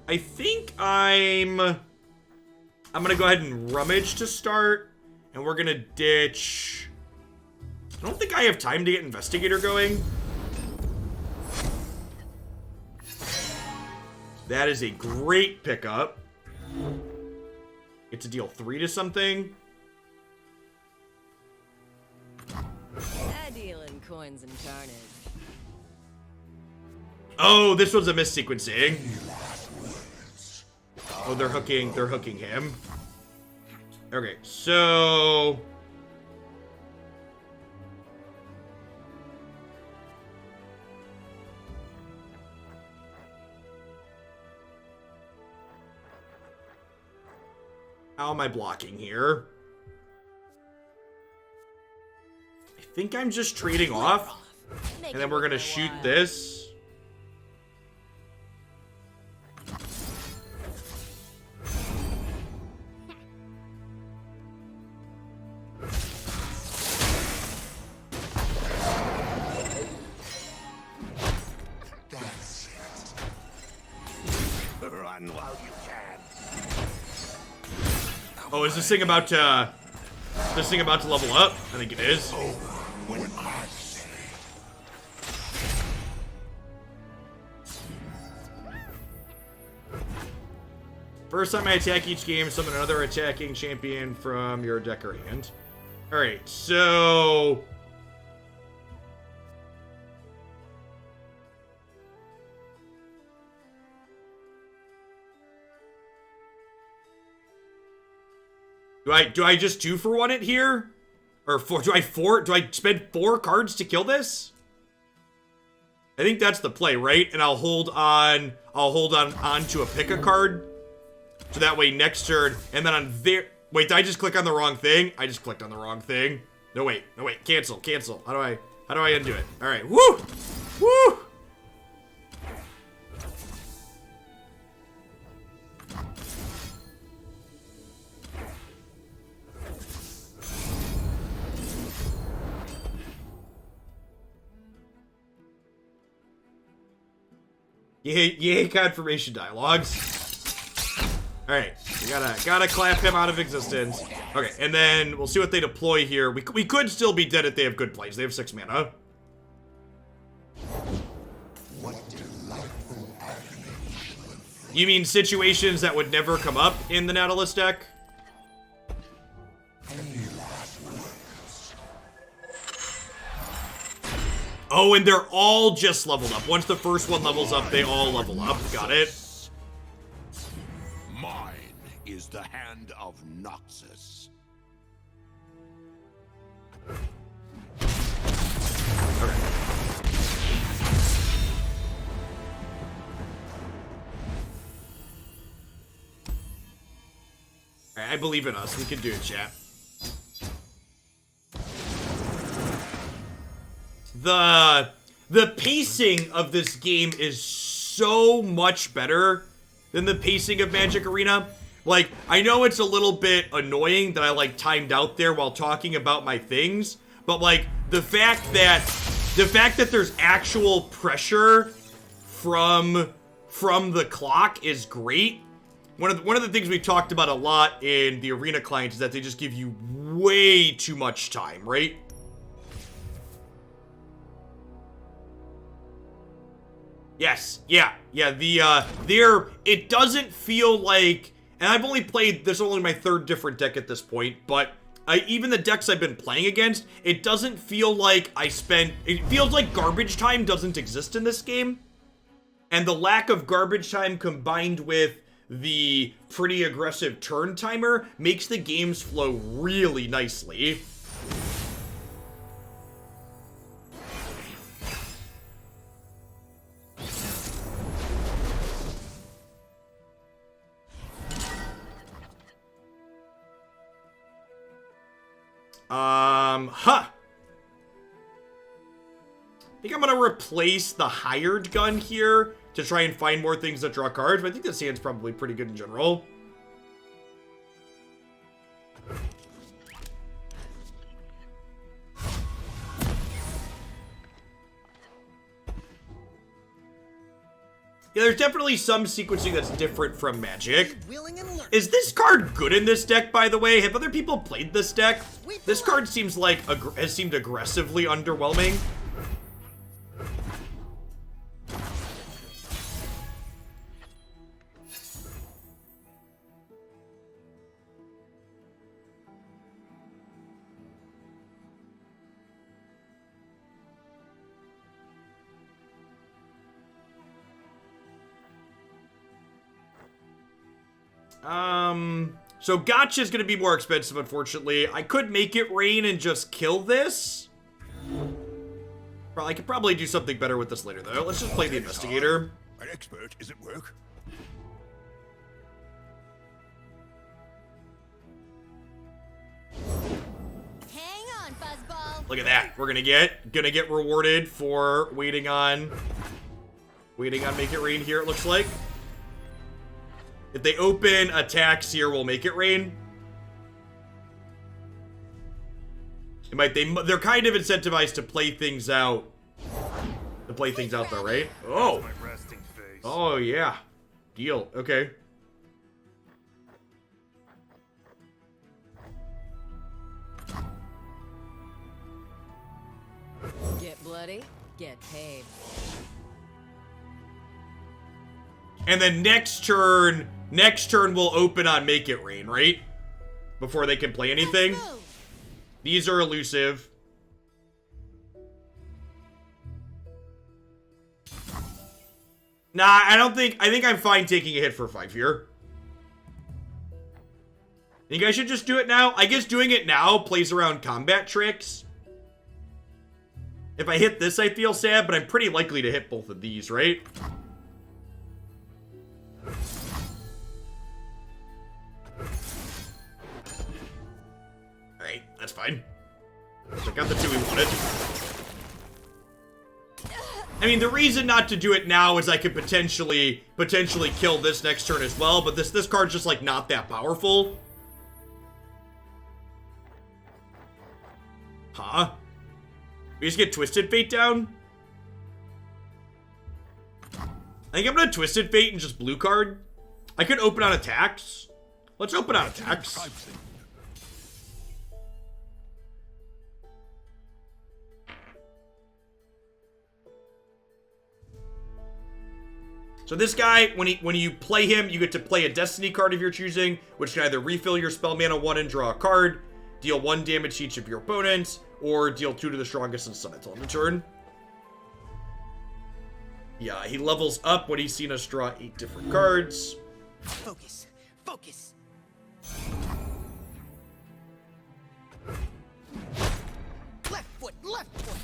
I think I'm gonna go ahead and Rummage to start, and we're gonna ditch... I don't think I have time to get Investigator going. That is a great pickup. Get to deal 3 to something. I deal in coins and carnage. Oh, this was a missequencing. Oh, they're hooking him. Okay, so... how am I blocking here? I think I'm just trading off. And then we're gonna shoot this. That's it. Run while you can. Oh, is this thing about to level up? I think it is. When I say First time I attack each game, summon another attacking champion from your deck or hand. Alright, so... Do I just 2-for-1 it here? Or do I spend 4 cards to kill this? I think that's the play, right? And I'll hold on to a pick a card. So that way next turn, and then on there... Wait, did I just click on the wrong thing? I just clicked on the wrong thing. No, wait, cancel. How do I undo it? All right, woo! Woo! Yay confirmation dialogues. Alright, we gotta clap him out of existence. Okay, and then we'll see what they deploy here. We could still be dead if they have good plays. They have 6 mana. what delightful agony. You mean situations that would never come up in the Nautilus deck? Any last words? Oh, and they're all just leveled up. Once the first one levels up, they all level up. Got it. Mine is the hand of Noxus. I believe in us. We can do it, chat. The pacing of this game is so much better than the pacing of Magic Arena. Like, I know it's a little bit annoying that I, like, timed out there while talking about my things, but, like, the fact that there's actual pressure from the clock is great. One of the things we've talked about a lot in the Arena client is that they just give you way too much time, right? Yes, yeah, it doesn't feel like, and I've only played, this is only my third different deck at this point, but even the decks I've been playing against, it doesn't feel like it feels like garbage time doesn't exist in this game. And the lack of garbage time combined with the pretty aggressive turn timer makes the games flow really nicely. I think I'm gonna replace the hired gun here to try and find more things that draw cards, but I think this hand's probably pretty good in general. Yeah, there's definitely some sequencing that's different from Magic. Is this card good in this deck, by the way? Have other people played this deck? This card seems like has seemed aggressively underwhelming. So Gotcha is going to be more expensive, unfortunately. I could make it rain and just kill this. Well, I could probably do something better with this later, though. Let's just play the Investigator. An expert is at work. Hang on, Fuzzball. Look at that. We're gonna get rewarded for waiting on Make It Rain here, it looks like. If they open attacks here, we'll make it rain. They're kind of incentivized to play things out. To play things out though, right? Oh. Oh yeah. Deal. Okay. Get bloody, get paid. And then next turn we'll open on Make It Rain, right? Before they can play anything. These are elusive. Nah, I think I'm fine taking a hit for 5 here. Think I should just do it now? I guess doing it now plays around combat tricks. If I hit this, I feel sad, but I'm pretty likely to hit both of these, right? Alright, that's fine. So I got the 2 we wanted. I mean, the reason not to do it now is I could potentially kill this next turn as well, but this card's just, like, not that powerful. Huh? We just get Twisted Fate down? I think I'm gonna Twisted Fate and just blue card. I could open on attacks. Let's open on attacks. So this guy, when you play him, you get to play a Destiny card of your choosing, which can either refill your spell mana 1 and draw a card, deal 1 damage to each of your opponents, or deal 2 to the strongest and summon until end of turn. Yeah, he levels up when he's seen us draw 8 different cards. Focus. Focus. Left foot. Left foot.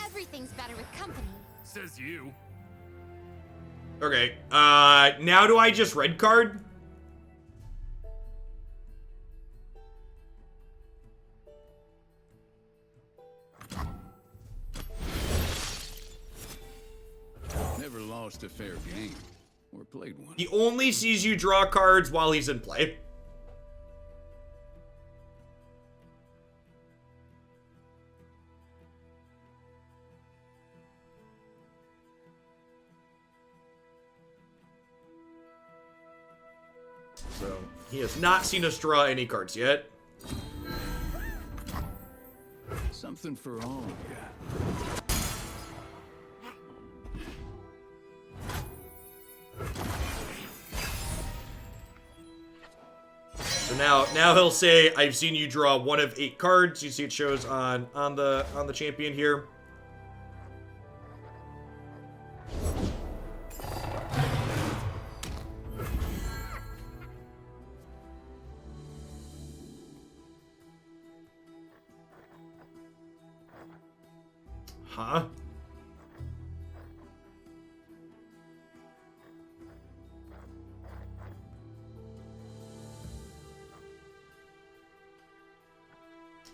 Everything's better with company. Says you. Okay, now do I just red card? Never lost a fair game. Or played one. He only sees you draw cards while he's in play. So, he has not seen us draw any cards yet. Something for all of ya. So now he'll say, "I've seen you draw 1 of 8 cards." You see it shows on the champion here. Huh?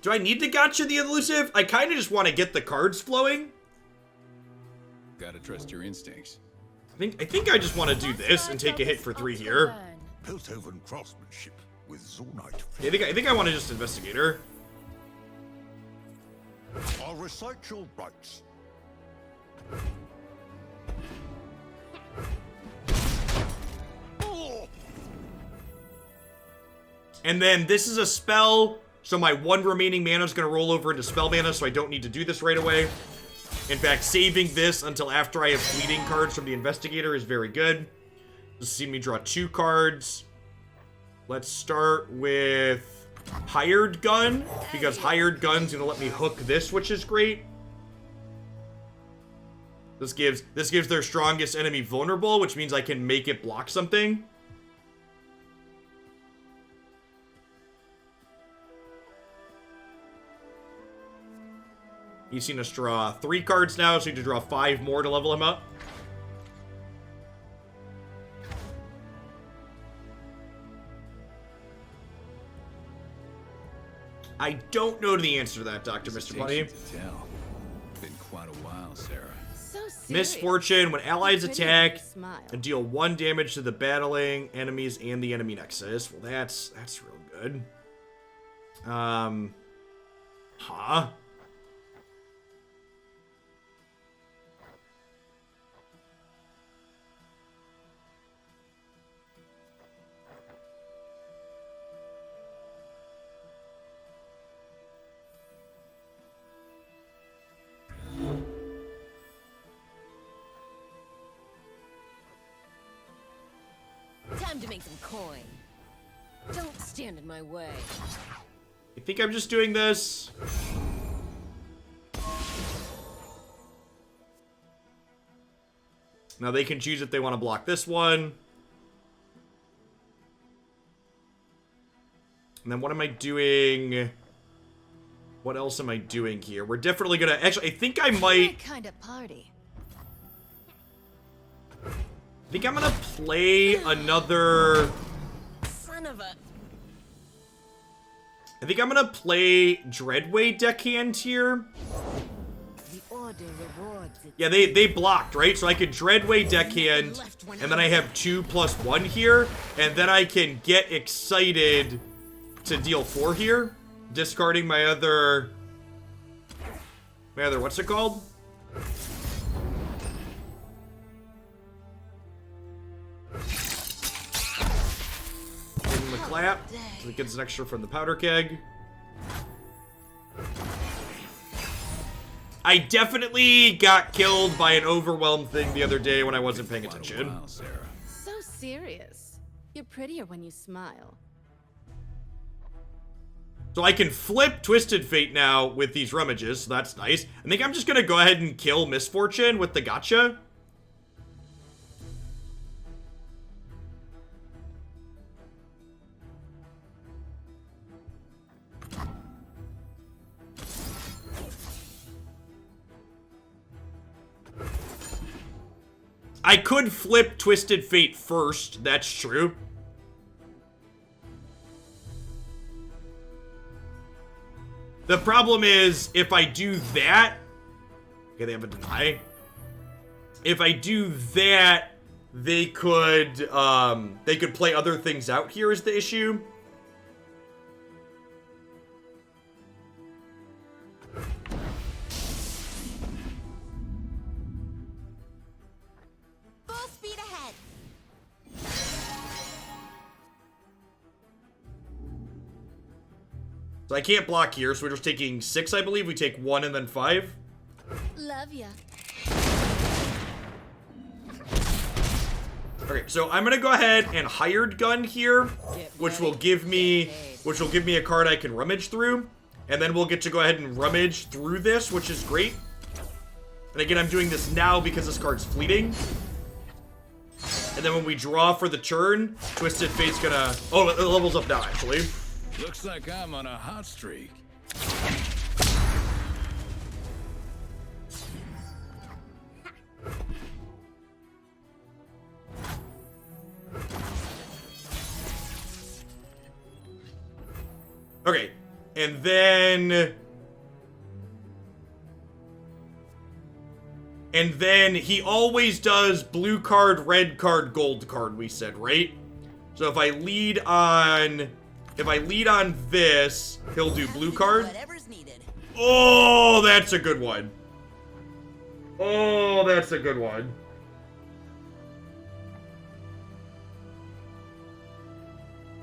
Do I need to gotcha the elusive? I kind of just want to get the cards flowing. Gotta trust your instincts. I think I just want to do this and take a hit for 3 here. Piltover craftsmanship with Zornite. I think I want to just investigate her. I'll recite your rights. And then this is a spell, so my 1 remaining mana is going to roll over into spell mana, so I don't need to do this right away. In fact, saving this until after I have fleeting cards from the Investigator is very good. Just see me draw 2 cards. Let's start with Hired Gun, because Hired Gun's going to let me hook this, which is great. This gives their strongest enemy vulnerable, which means I can make it block something. He's seen us draw 3 cards now, so we need to draw 5 more to level him up. I don't know the answer to that, Dr. Mr. Bunny. To tell. Been quite a while, Sarah. So serious. Misfortune, when allies Pretty attack with a smile. and deal 1 damage to the battling enemies and the enemy nexus. Well, that's real good. Huh? Time to make some coin. Don't stand in my way. I think I'm just doing this. Now they can choose if they want to block this one. And then what am I doing? What else am I doing here? We're definitely gonna... Actually, I think I might... Kind of party. I think I'm gonna play another... Son of a... I think I'm gonna play Dreadway Deckhand here. The order rewards it. Yeah, they blocked, right? So I could Dreadway Deckhand, and then I have 2+1 here, and then I can get excited to deal 4 here, discarding my other, what's it called? Give him a clap, so it gets an extra from the powder keg. I definitely got killed by an overwhelmed thing the other day when I wasn't paying Quite a attention. while, Sarah. So serious. You're prettier when you smile. So I can flip Twisted Fate now with these rummages, so that's nice. I think I'm just gonna go ahead and kill Misfortune with the gotcha. I could flip Twisted Fate first. That's true. The problem is, if I do that... Okay, they have a deny. If I do that, they could play other things out here is the issue. Full speed ahead. So I can't block here, so we're just taking 6, I believe. We take 1 and then 5. Love ya. Okay, so I'm gonna go ahead and hired gun here, which will give me a card I can rummage through, and then we'll get to go ahead and rummage through this, which is great. And again, I'm doing this now because this card's fleeting. And then when we draw for the turn, Twisted Fate's gonna... Oh, it levels up now, actually. Looks like I'm on a hot streak. Okay, and then... And then he always does blue card, red card, gold card, we said, right? So if I lead on... If I lead on this, he'll do blue card. Whatever's needed. Oh, that's a good one. Oh, that's a good one.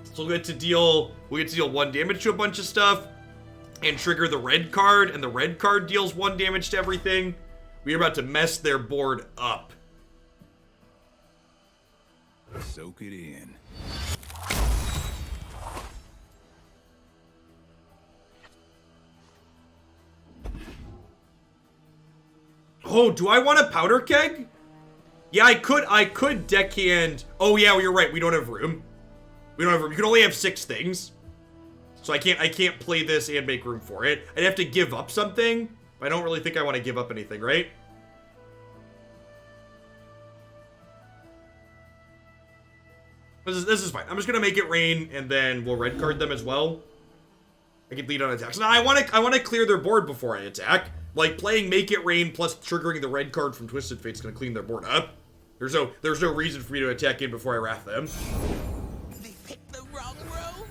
So we'll get to deal 1 damage to a bunch of stuff and trigger the red card, and the red card deals 1 damage to everything. We're about to mess their board up. Soak it in. Oh, do I want a powder keg? Yeah, I could deckhand. Oh yeah, well, you're right. We don't have room. We don't have room. You can only have 6 things. So I can't play this and make room for it. I'd have to give up something. But I don't really think I want to give up anything, right? This is fine. I'm just gonna make it rain, and then we'll red card them as well. I can lead on attacks. Now I want to clear their board before I attack. Like playing Make It Rain plus triggering the red card from Twisted Fate's gonna clean their board up. There's no reason for me to attack in before I wrath them. They picked the wrong row.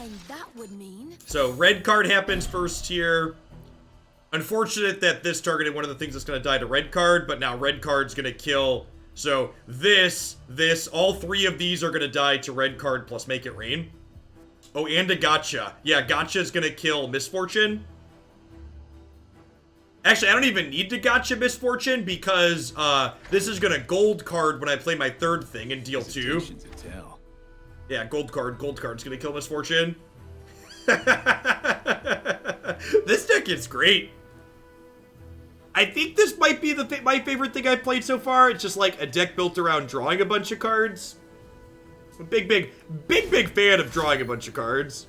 And that would mean... So red card happens first here. Unfortunate that this targeted one of the things that's gonna die to red card, but now red card's gonna kill. So this, all 3 of these are gonna die to red card plus Make It Rain. Oh, and a gotcha. Yeah, gotcha's gonna kill Misfortune. Actually, I don't even need to gotcha Misfortune because this is gonna gold card when I play my 3rd thing and deal 2. Hesitation to tell. Yeah, gold card's gonna kill Misfortune. This deck is great. I think this might be my favorite thing I've played so far. It's just like a deck built around drawing a bunch of cards. I'm a big fan of drawing a bunch of cards.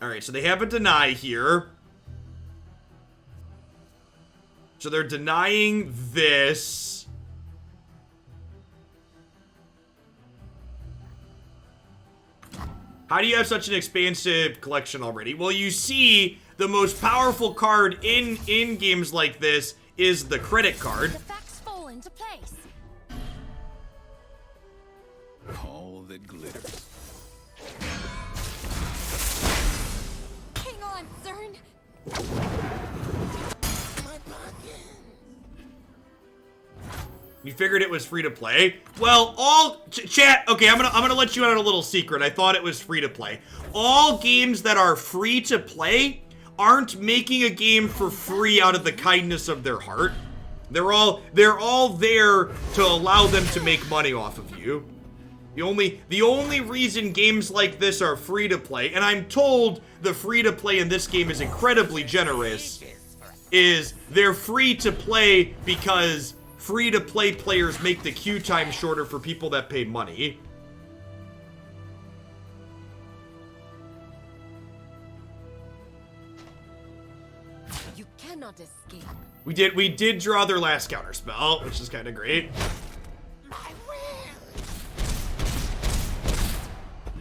Alright, so they have a deny here. So they're denying this. How do you have such an expansive collection already? Well, you see, the most powerful card in games like this is the credit card. The facts fall into place. All that glitters. Hang on, Cern. My pocket. You figured it was free to play? Well, all chat. Okay, I'm gonna let you out on a little secret. I thought it was free to play. All games that are free to play aren't making a game for free out of the kindness of their heart. They're all there to allow them to make money off of you. The only reason games like this are free to play, and I'm told the free to play in this game is incredibly generous. Ages for a is they're free to play because free-to-play players make the queue time shorter for people that pay money. You cannot escape. We did draw their last counter spell, which is kind of great. My will.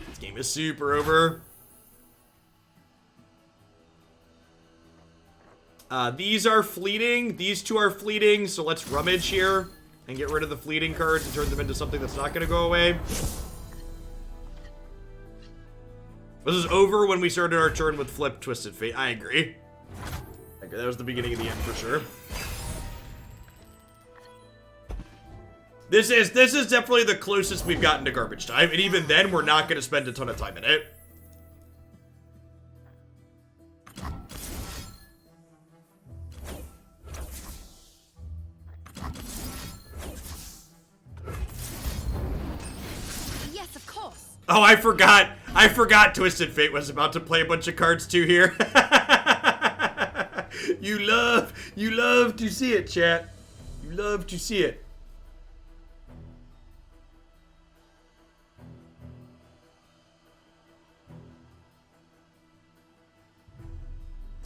This game is super over. These are fleeting. These two are fleeting, so let's rummage here and get rid of the fleeting cards and turn them into something that's not going to go away. This is over when we started our turn with Flip Twisted Fate. I agree. That was the beginning of the end for sure. This is definitely the closest we've gotten to garbage time, and even then, we're not going to spend a ton of time in it. Yes, of course. Oh, I forgot Twisted Fate was about to play a bunch of cards too here. You love to see it, chat. You love to see it.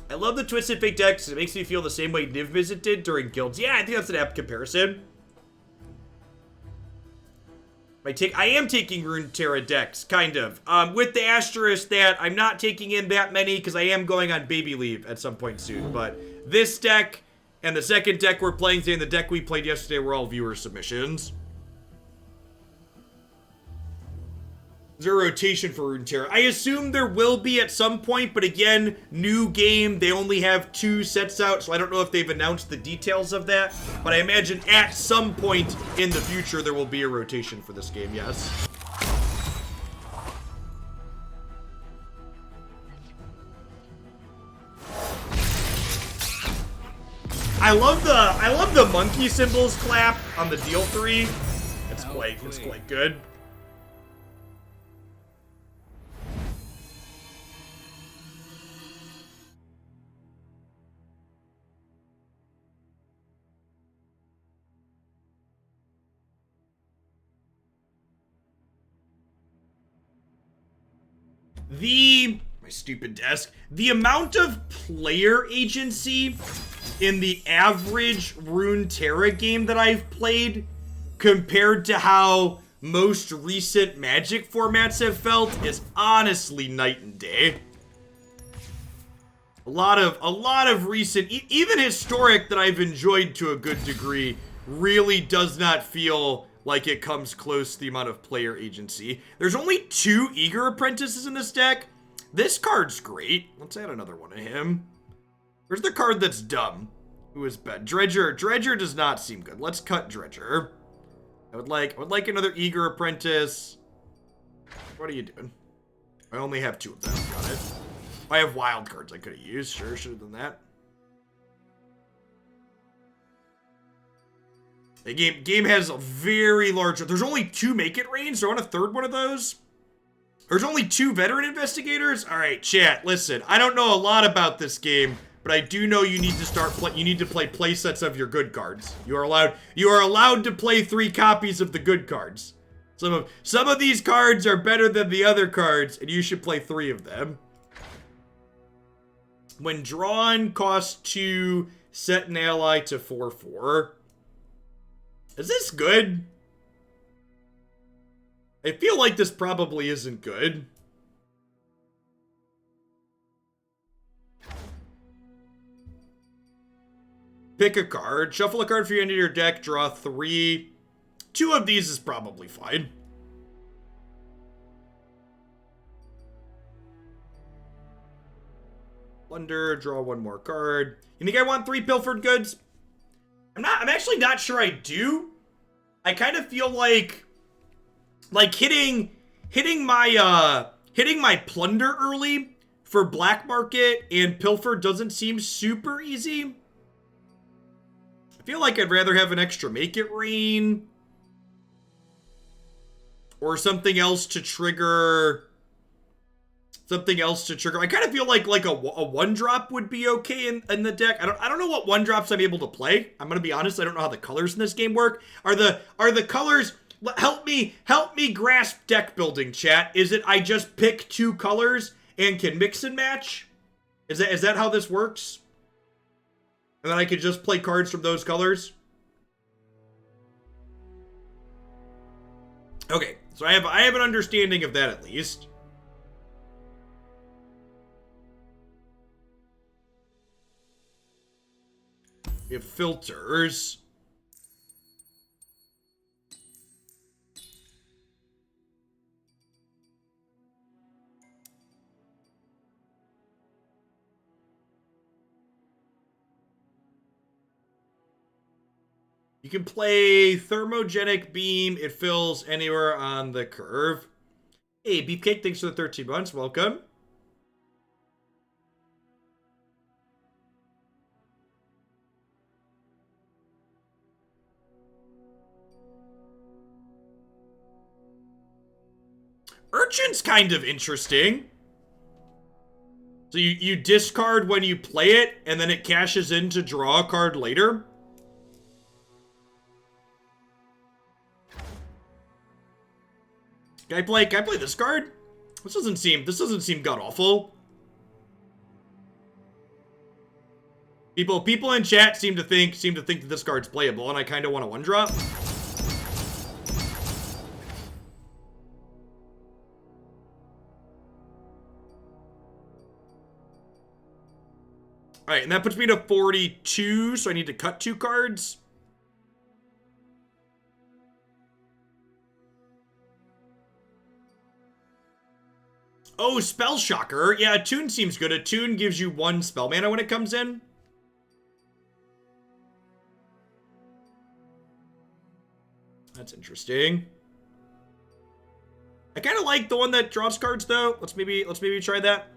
I love the Twisted Fate deck because it makes me feel the same way Niv Visit did during Guilds. Yeah, I think that's an apt comparison. I am taking Runeterra decks, kind of. With the asterisk that I'm not taking in that many because I am going on baby leave at some point soon. But this deck and the second deck we're playing today and the deck we played yesterday were all viewer submissions. Is there a rotation for Runeterra? I assume there will be at some point, but again, new game, they only have 2 sets out, so I don't know if they've announced the details of that, but I imagine at some point in the future there will be a rotation for this game, yes. I love the monkey symbols clap on the deal 3. It's quite good. My stupid desk. The amount of player agency in the average Runeterra game that I've played compared to how most recent Magic formats have felt is honestly night and day. A lot of recent, even historic that I've enjoyed to a good degree, really does not feel like it comes close to the amount of player agency. There's only 2 Eager Apprentices in this deck. This card's great. Let's add another one to him. Where's the card that's dumb? Who is bad? Dredger. Dredger does not seem good. Let's cut Dredger. I would like another Eager Apprentice. What are you doing? I only have 2 of them. Got it. I have wild cards I could have used. Sure, should have done that. The game has a very large... There's only 2 Make It Rain, so I want a third one of those. There's only 2 Veteran Investigators? Alright, chat, listen. I don't know a lot about this game, but I do know you need to play play sets of your good cards. You are allowed to play 3 copies of the good cards. Some of these cards are better than the other cards, and you should play 3 of them. When drawn, cost 2, set an ally to 4/4. Is this good? I feel like this probably isn't good. Pick a card. Shuffle a card for your end of your deck. Draw 3. 2 of these is probably fine. Plunder. Draw 1 more card. You think I want 3 pilfered goods? I'm actually not sure I do. I kind of feel like hitting my plunder early for black market and pilfer doesn't seem super easy. I feel like I'd rather have an extra Make It Rain or something else to trigger Something else to trigger. I kind of feel like a one drop would be okay in the deck. I don't know what one drops I'm able to play. I'm gonna be honest. I don't know how the colors in this game work. Are the colors? Help me grasp deck building, chat. Is it I just pick 2 colors and can mix and match? Is that how this works? And then I could just play cards from those colors? Okay, so I have an understanding of that at least. We have filters. You can play Thermogenic Beam. It fills anywhere on the curve. Hey, Beefcake, thanks for the 13 months. Welcome. Urchin's kind of interesting. So you discard when you play it, and then it cashes in to draw a card later. Can I play this card? This doesn't seem god awful. People in chat seem to think that this card's playable, and I kind of want a one drop. All right, and that puts me to 42, so I need to cut 2 cards. Oh, Spell Shocker. Yeah, Attune seems good. Attune gives you 1 spell mana when it comes in. That's interesting. I kind of like the one that draws cards though. Let's maybe try that.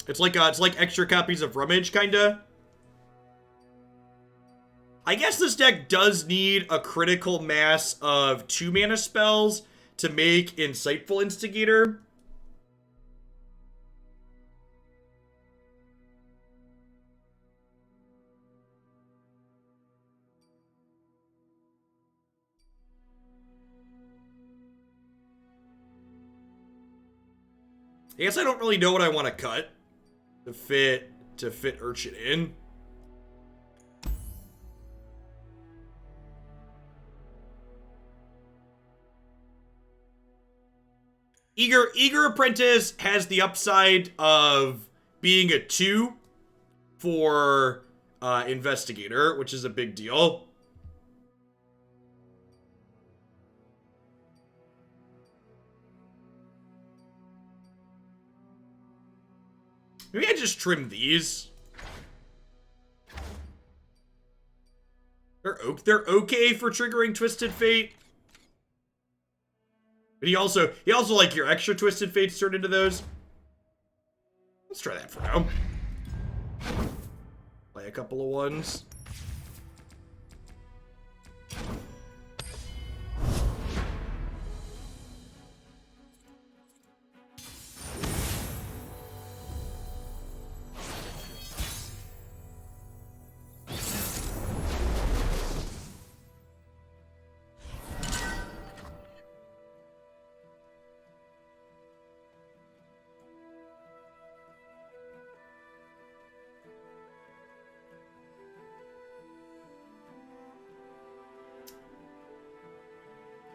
It's like extra copies of Rummage kinda. I guess this deck does need a critical mass of 2 mana spells to make Insightful Instigator. I guess I don't really know what I want to cut to fit Urchin in. Eager Apprentice has the upside of being a 2 for Investigator, which is a big deal. Maybe I just trim these. They're okay for triggering Twisted Fate. But he also like your extra Twisted Fates turned into those. Let's try that for now. Play a couple of ones.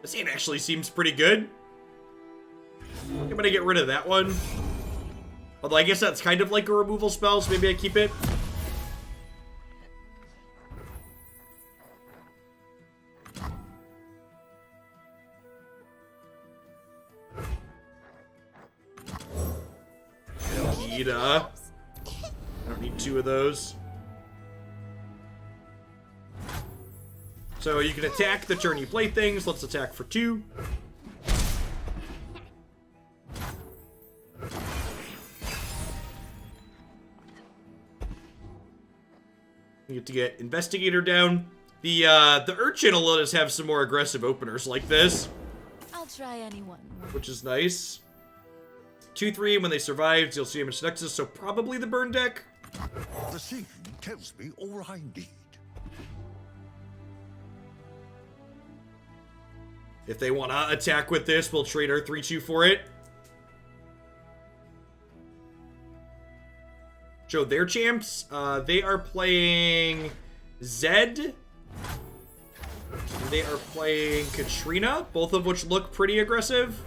This hand actually seems pretty good. I'm gonna get rid of that one. Although I guess that's kind of like a removal spell, so maybe I keep it. I don't need 2 of those. So you can attack the turn you play things. Let's attack for 2. You get to get Investigator down. The Urchin will let us have some more aggressive openers like this. I'll try anyone. Which is nice. 2/3, and when they survive, you'll see image nexus, so probably the burn deck. The scene tells me all I need. If they want to attack with this, we'll trade our 3/2 for it. Joe, their champs, they are playing Zed. They are playing Katrina, both of which look pretty aggressive.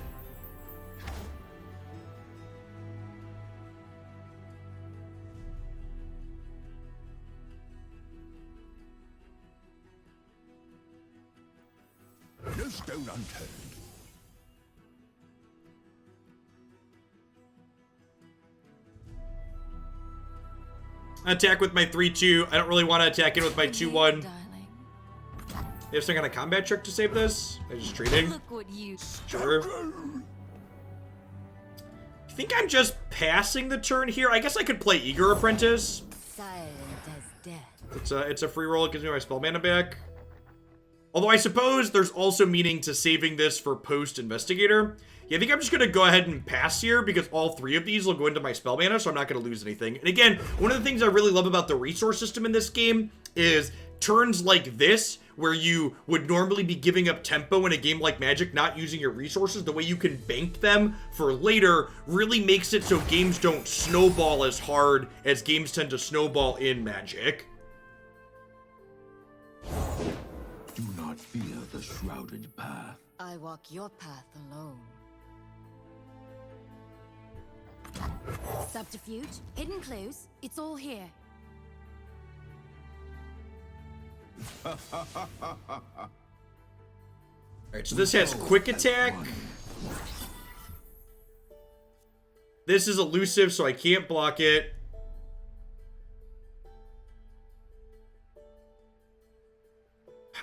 No stone unturned. Attack with my 3/2. I don't really want to attack in with my 2/1. Darling. They have some kind of combat trick to save this? I'm just treating. Look what you. Sure. I think I'm just passing the turn here. I guess I could play Eager Apprentice. Silent as death. It's a free roll. It gives me my spell mana back. Although I suppose there's also meaning to saving this for post Investigator. Yeah, I think I'm just going to go ahead and pass here because all 3 of these will go into my spell mana, so I'm not going to lose anything. And again, one of the things I really love about the resource system in this game is turns like this, where you would normally be giving up tempo in a game like Magic, not using your resources, the way you can bank them for later really makes it so games don't snowball as hard as games tend to snowball in Magic. Do not fear the shrouded path. I walk your path alone. Subterfuge, hidden clues, it's all here. Alright, so this has quick attack. This is elusive, so I can't block it.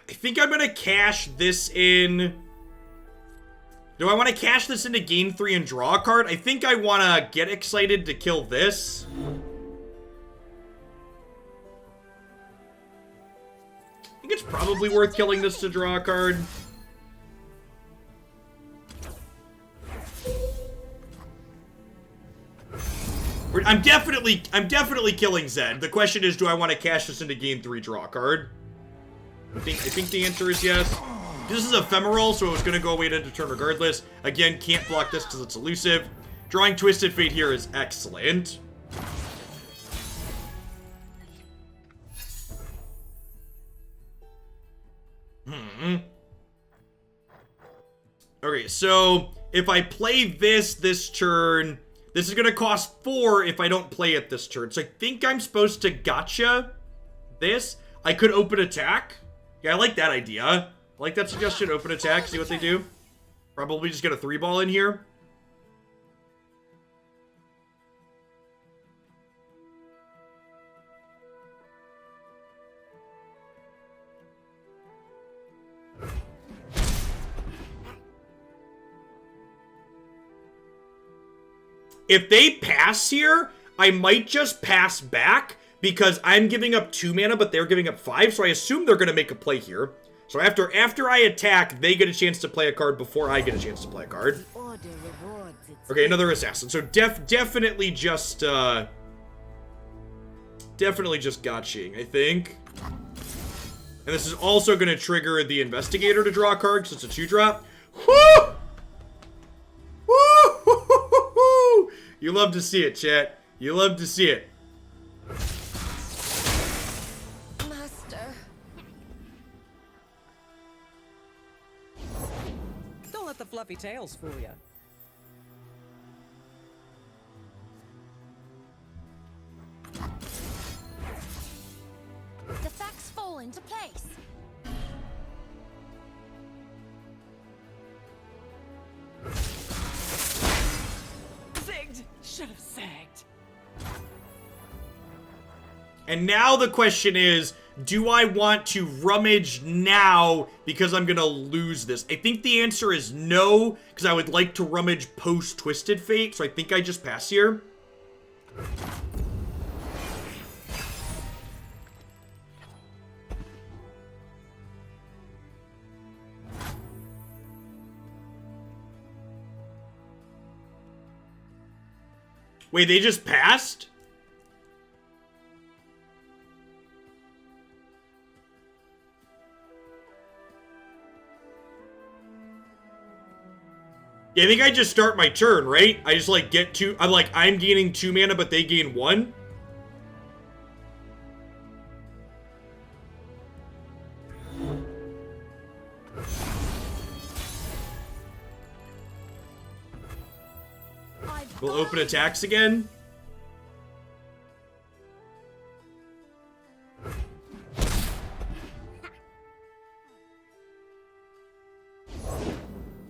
I think I'm gonna cash this in. Do I want to cash this in to gain 3 and draw a card? I think I want to get excited to kill this. I think it's probably worth killing this to draw a card. I'm definitely killing Zed. The question is, do I want to cash this in to gain 3, draw a card? I think the answer is yes. This is ephemeral, so it's going to go away at end of turn regardless. Again, can't block this because it's elusive. Drawing Twisted Fate here is excellent. Okay, so if I play this turn, this is going to cost 4 if I don't play it this turn. So I think I'm supposed to gotcha this. I could open attack. Yeah, I like that idea. I like that suggestion. Open attack, see what they do. Probably just get a 3-ball in here. If they pass here, I might just pass back because I'm giving up 2 mana, but they're giving up 5, so I assume they're going to make a play here. So after I attack, they get a chance to play a card before I get a chance to play a card. Okay, another assassin. So definitely just gotching, I think. And this is also going to trigger the Investigator to draw a card because it's a 2-drop. Woo! Woo! You love to see it, chat. You love to see it. Master. Don't let the fluffy tails fool you. The facts fall into place. Zigged! Should have sagged. And now the question is, do I want to rummage now because I'm going to lose this? I think the answer is no, because I would like to rummage post-Twisted Fate, so I think I just pass here. Wait, they just passed? Yeah, I think I just start my turn, right? I just, like, get 2... I'm gaining 2 mana, but they gain 1? We'll open attacks again.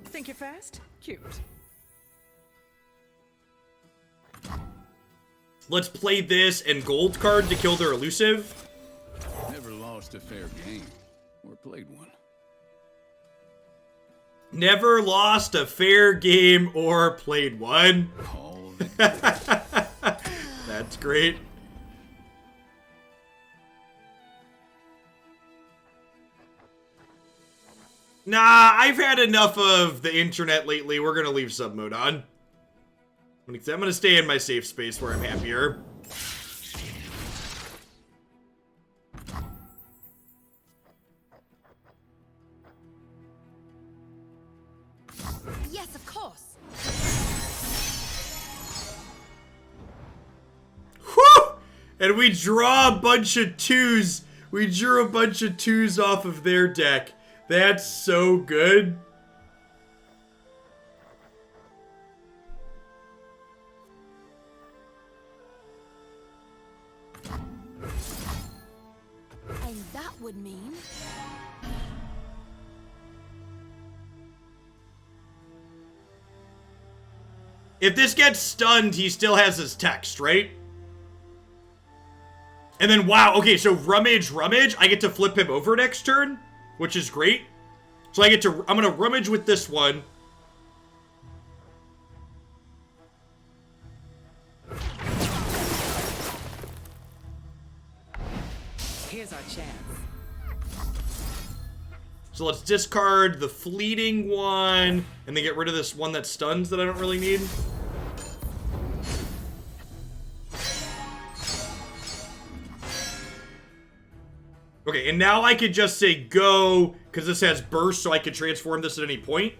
Think you're fast? Cute. Let's play this and gold card to kill their elusive. Never lost a fair game. Or played one. Never lost a fair game or played one. All of it. That's great. Nah, I've had enough of the internet lately. We're gonna leave sub mode on. I'm gonna stay in my safe space where I'm happier. Yes, of course. Whew! And we draw a bunch of 2s. We drew a bunch of 2s off of their deck. That's so good. And that would mean... If this gets stunned, he still has his text, right? And then, wow, okay, so rummage, I get to flip him over next turn, which is great. So I'm gonna rummage with this one. Here's our chance. So let's discard the fleeting one, and then get rid of this one that stuns that I don't really need. Okay, and now I could just say go, because this has burst, so I could transform this at any point.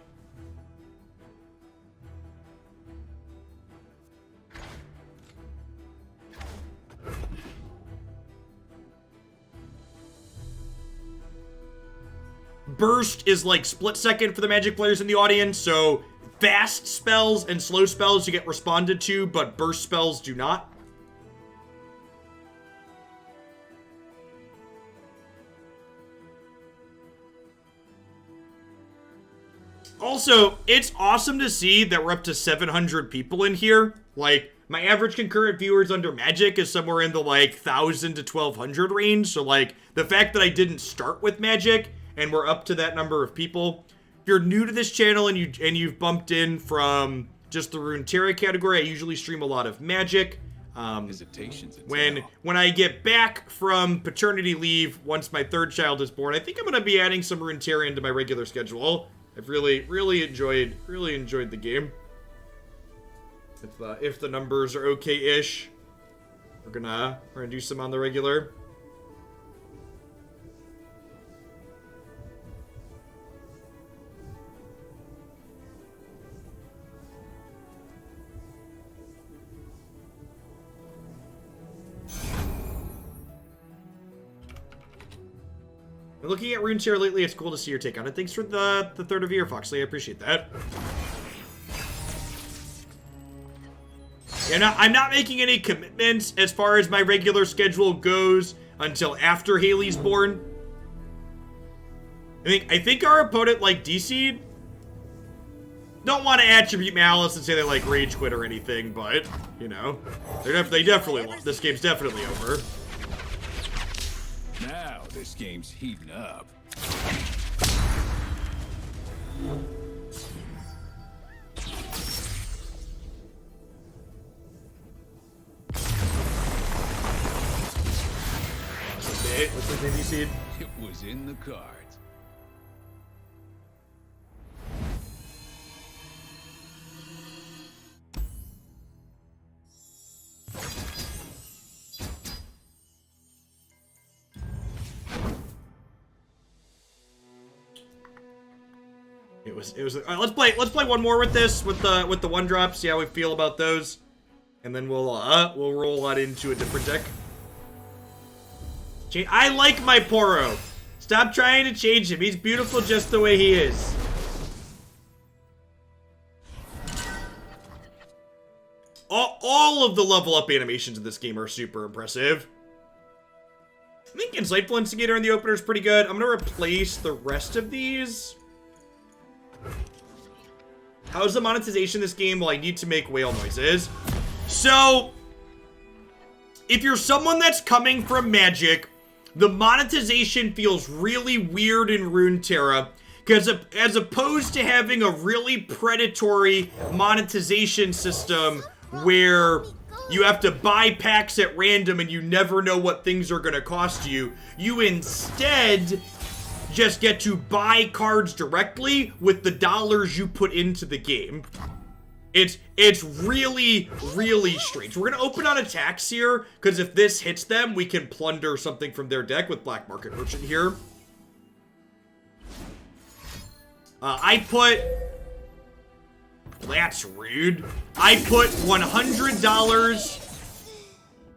Burst is like split second for the Magic players in the audience, so fast spells and slow spells you get responded to, but burst spells do not. Also, it's awesome to see that we're up to 700 people in here. Like, my average concurrent viewers under Magic is somewhere in the, like, 1,000 to 1,200 range. So, like, the fact that I didn't start with Magic and we're up to that number of people. If you're new to this channel and you've bumped in from just the Runeterra category, I usually stream a lot of Magic. When I get back from paternity leave, once my 3rd child is born, I think I'm going to be adding some Runeterra into my regular schedule. I've really enjoyed the game. If the numbers are okay-ish, we're gonna do some on the regular. Looking at Runeterra lately, it's cool to see your take on it. Thanks for the 3rd of year, Foxley. I appreciate that. And I'm not making any commitments as far as my regular schedule goes until after Haley's born. I think our opponent like DC'd. Don't want to attribute malice and say they like rage quit or anything, but you know, they definitely this game's definitely over. Now this game's heating up. What's the baby seed? It was in the cards. was. All right, let's play one more with this, with the one drop. See how we feel about those, and then we'll roll on into a different deck. I like my Poro. Stop trying to change him. He's beautiful just the way he is. All of the level up animations in this game are super impressive. I think Insightful Instigator in the opener is pretty good. I'm going to replace the rest of these. How's the monetization in this game? Well, I need to make whale noises. So, if you're someone that's coming from Magic, the monetization feels really weird in Runeterra. Because as opposed to having a really predatory monetization system where you have to buy packs at random and you never know what things are going to cost you, you instead just get to buy cards directly with the dollars you put into the game. It's really, really strange. We're going to open on attacks here, because if this hits them, we can plunder something from their deck with Black Market Merchant here. I put... That's rude. I put $100...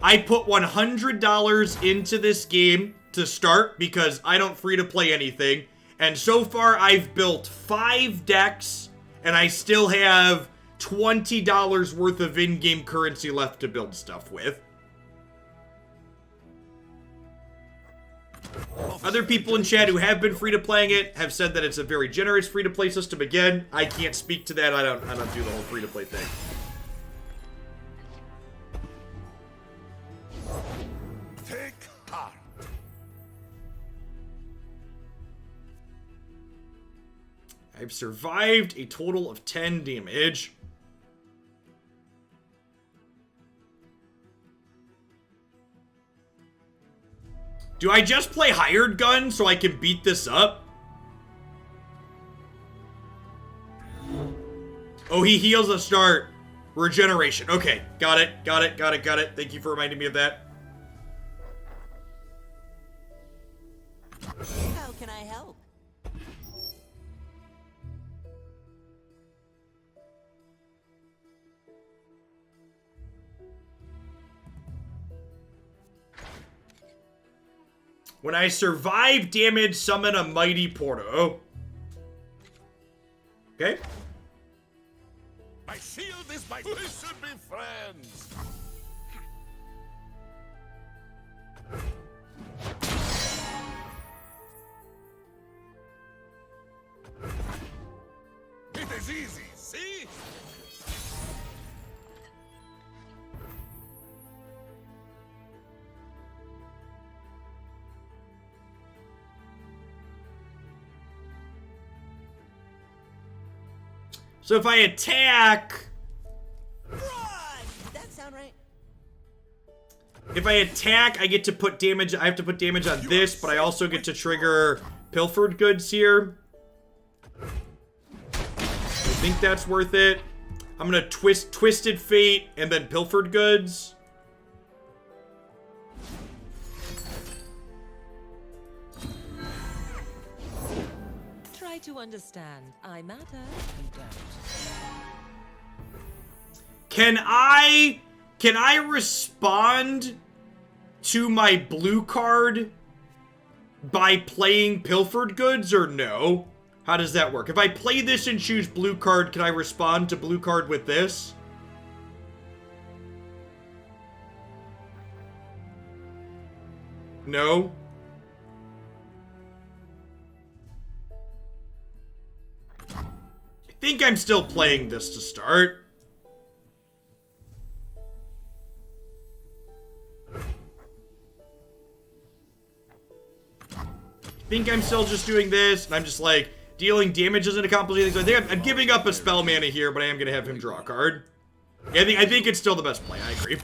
I put $100 into this game to start, because I don't free-to-play anything. And so far, I've built 5 decks, and I still have $20 worth of in-game currency left to build stuff with. Other people in chat who have been free-to-playing it have said that it's a very generous free-to-play system. Again, I can't speak to that. I don't do the whole free-to-play thing. Take heart. I've survived a total of 10 damage. Do I just play Hired Gun so I can beat this up? Oh, he heals a start. Regeneration. Okay, got it. Thank you for reminding me of that. How can I help? When I survive damage, summon a Mighty Porto. Okay. My shield is my... We should be friends. It is easy, see? So if I attack... Run! That sound right? If I attack, I get to put damage... I have to put damage on this, but I also get to trigger Pilfered Goods here. I think that's worth it. I'm gonna Twisted Fate and then Pilfered Goods. Try to understand. I matter. You don't. Can I respond to my blue card by playing Pilfered Goods or no? How does that work? If I play this and choose blue card, can I respond to blue card with this? No? I think I'm still playing this to start. I think I'm still just doing this, and I'm just like, dealing damage doesn't accomplish anything. So I think I'm giving up a spell mana here, but I am going to have him draw a card. Yeah, I think it's still the best play. I agree.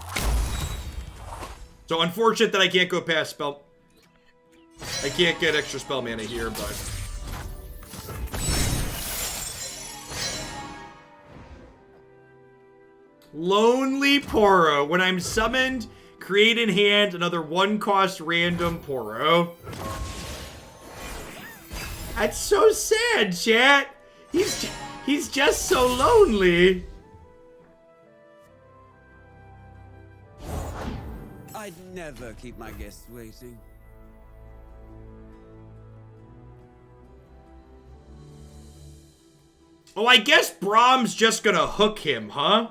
So unfortunate that I can't go past spell. I can't get extra spell mana here, but... Lonely Poro. When I'm summoned, create in hand another 1-cost random Poro. That's so sad, chat. He's just so lonely. I'd never keep my guests waiting. Oh, I guess Brahm's just gonna hook him, huh?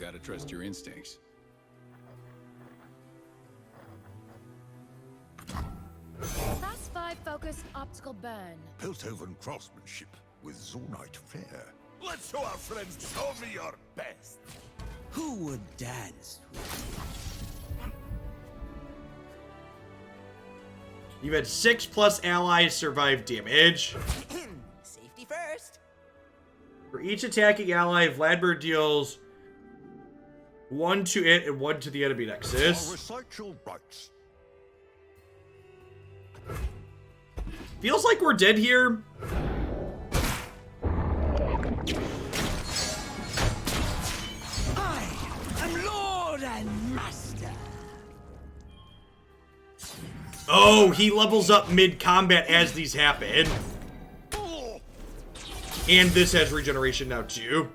Gotta trust your instincts. Class 5 focused optical burn. Piltover craftsmanship with Zornite flair. Let's show our friends. Show me your best. Who would dance with You've had 6+ allies survive damage. Safety first. For each attacking ally, Vladimir deals 1 to it and 1 to the enemy I'll nexus. recite your rights. Feels like we're dead here. I am Lord and Master. Oh, he levels up mid-combat as these happen. And this has regeneration now, too.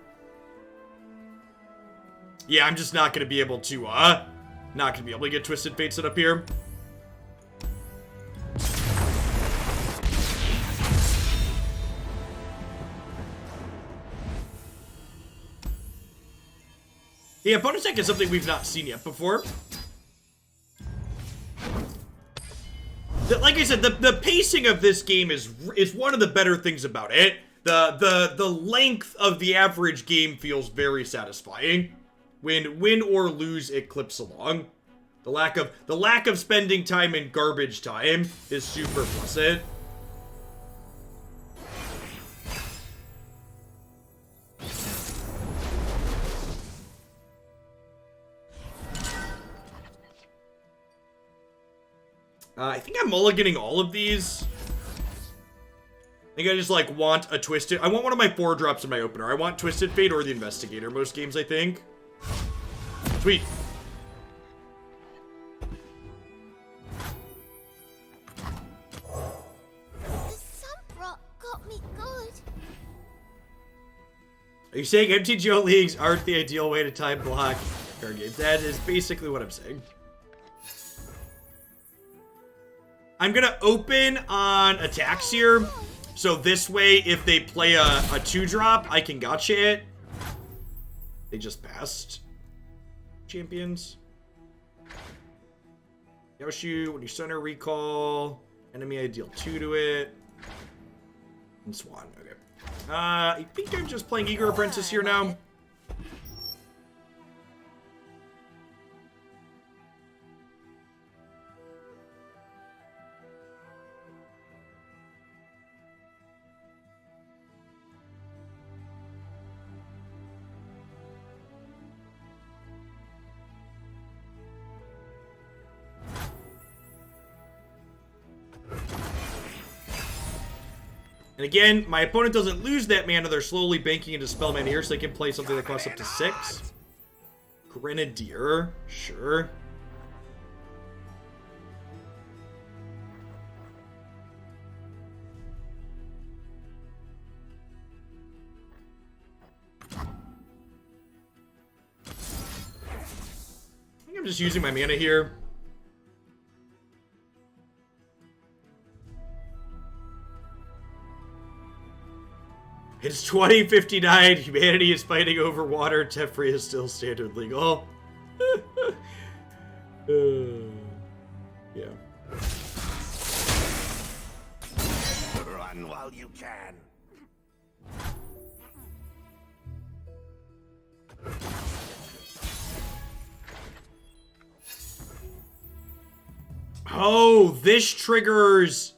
Yeah, I'm just not gonna be able to, not gonna be able to get Twisted Fate set up here. Yeah, bonus deck is something we've not seen yet before. Like I said, the pacing of this game is one of the better things about it. The length of the average game feels very satisfying. Win or lose, it clips along. The lack of spending time in garbage time is super pleasant. I think I'm mulliganing all of these. I think I just, like, want a Twisted... I want one of my 4-drops in my opener. I want Twisted Fate or the Investigator most games, I think. Sweet. The Sunbrook got me good. Are you saying MTGO leagues aren't the ideal way to time block card games? That is basically what I'm saying. I'm gonna open on attacks here. So this way, if they play a 2-drop, I can gotcha it. They just passed. Champions. Yoshu, when you center recall, enemy I deal 2 to it. And Swan, okay. I think I'm just playing Eager Apprentice here now. And again, my opponent doesn't lose that mana. They're slowly banking into spell mana here, so they can play something that costs up to 6. Grenadier, sure. I think I'm just using my mana here. It's 2059. Humanity is fighting over water. Teferi is still standard legal. Yeah. Run while you can. Oh, this triggers...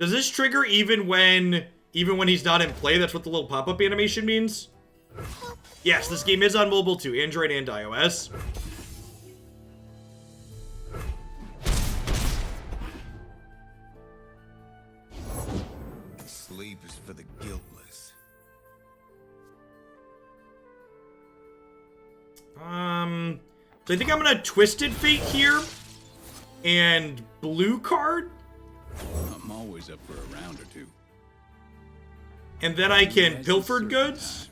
Does this trigger even when he's not in play? That's what the little pop-up animation means? Yes, this game is on mobile too, Android and iOS. Sleep is for the guiltless. So I think I'm gonna Twisted Fate here. And blue card. I'm always up for a round or two. And then I can Yes, Pilfered certain Goods.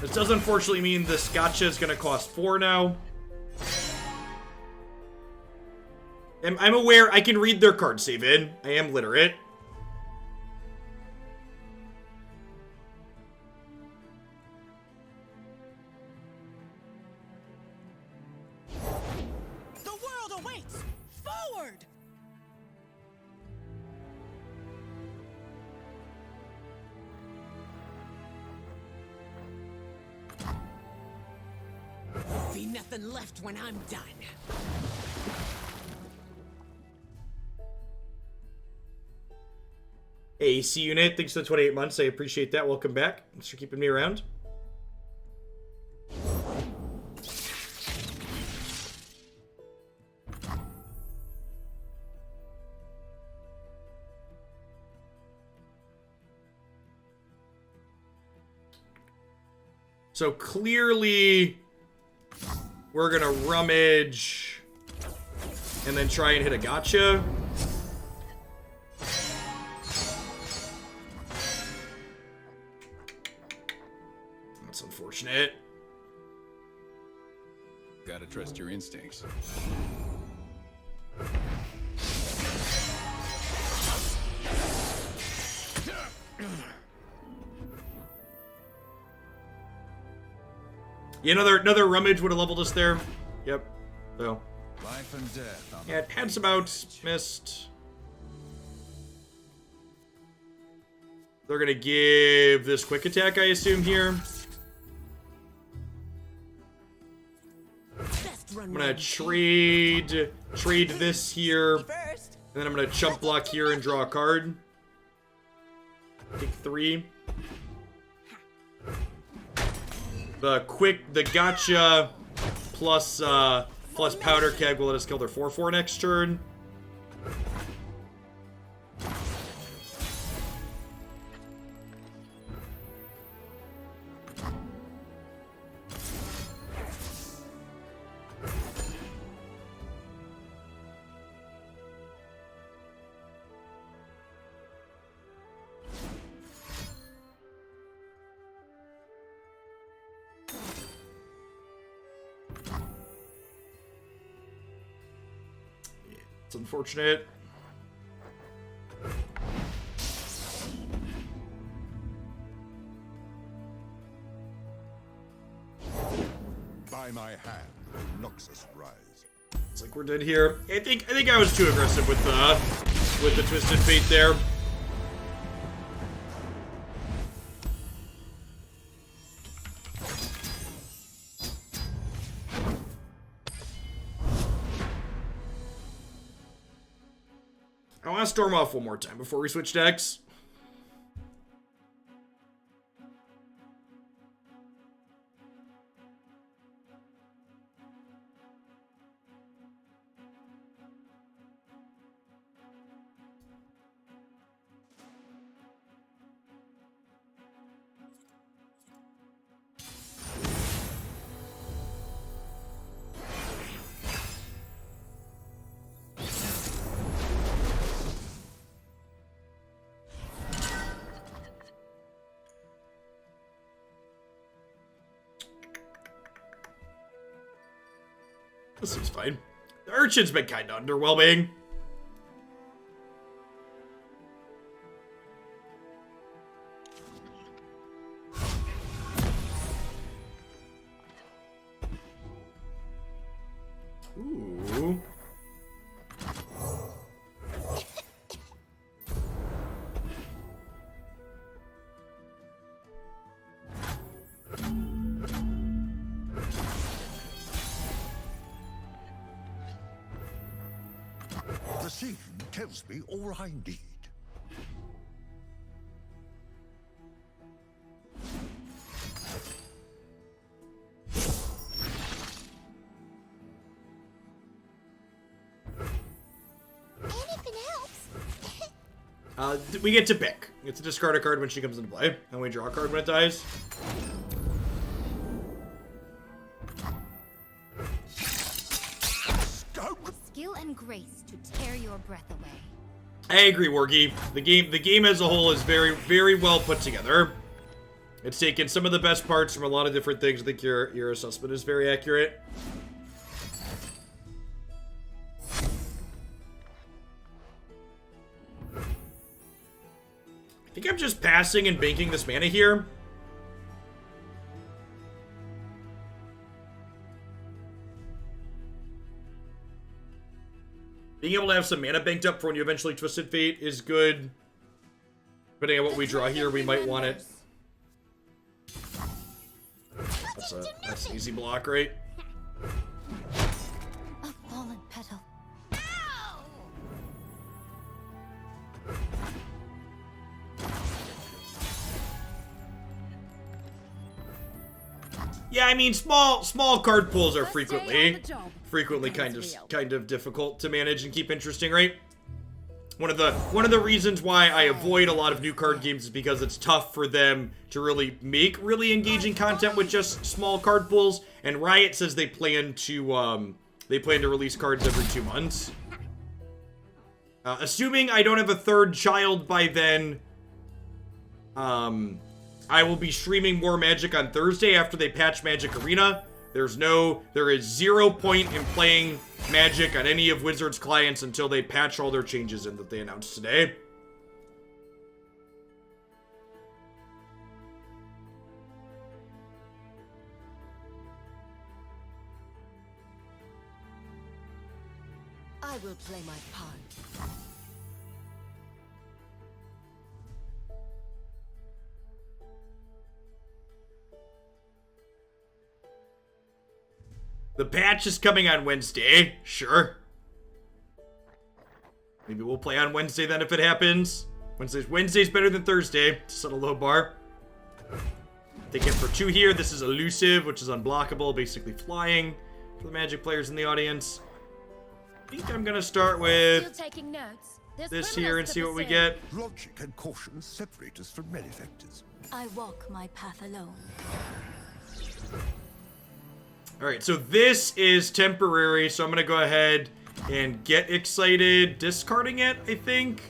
This does unfortunately mean this gotcha is going to cost 4 now. I'm aware I can read their card save in. I am literate. The world awaits! Forward! Be nothing left when I'm done. AC unit, thanks for the 28 months. I appreciate that. Welcome back. Thanks for keeping me around. So clearly, we're gonna rummage and then try and hit a gotcha. That's unfortunate. Gotta trust your instincts. Yeah, another rummage would have leveled us there. Yep. So. Life and death. Yeah, it had some outs, missed. They're gonna give this quick attack, I assume, here. I'm gonna trade this here. And then I'm gonna chump block here and draw a card. Take 3. The gotcha plus powder keg will let us kill their 4/4 next turn. It's unfortunate. By my hand, Noxus rise. It's like we're dead here. I think I was too aggressive with the Twisted Fate there. I want to storm off one more time before we switch decks. This seems fine. The Urchin's been kind of underwhelming. Ooh. The scene tells me all I need. We get to pick. We get to discard a card when she comes into play, and we draw a card when it dies. Skill and grace to tear your breath away. I agree, Wargy. The game as a whole is very, very well put together. It's taken some of the best parts from a lot of different things. I think your assessment is very accurate. I think I'm just passing and banking this mana here. Being able to have some mana banked up for when you eventually Twisted Fate is good. Depending on what we draw here, we might want it. That's an easy block, right? A fallen petal. Yeah, I mean, small card pools are frequently kind of difficult to manage and keep interesting, right? One of the reasons why I avoid a lot of new card games is because it's tough for them to really make really engaging content with just small card pools. And Riot says they plan to release cards every 2 months. Assuming I don't have a third child by then, I will be streaming more Magic on Thursday after they patch Magic Arena. There is 0 point in playing Magic on any of Wizards' clients until they patch all their changes in that they announced today. I will play my part. The patch is coming on Wednesday. Sure. Maybe we'll play on Wednesday then if it happens. Wednesday's better than Thursday. To set a low bar. Take it for 2 here. This is elusive, which is unblockable. Basically flying for the Magic players in the audience. I think I'm going to start with this here and see what we get. Logic and caution separate us from malefactors. I walk my path alone. Alright, so this is temporary, so I'm going to go ahead and get excited. Discarding it, I think.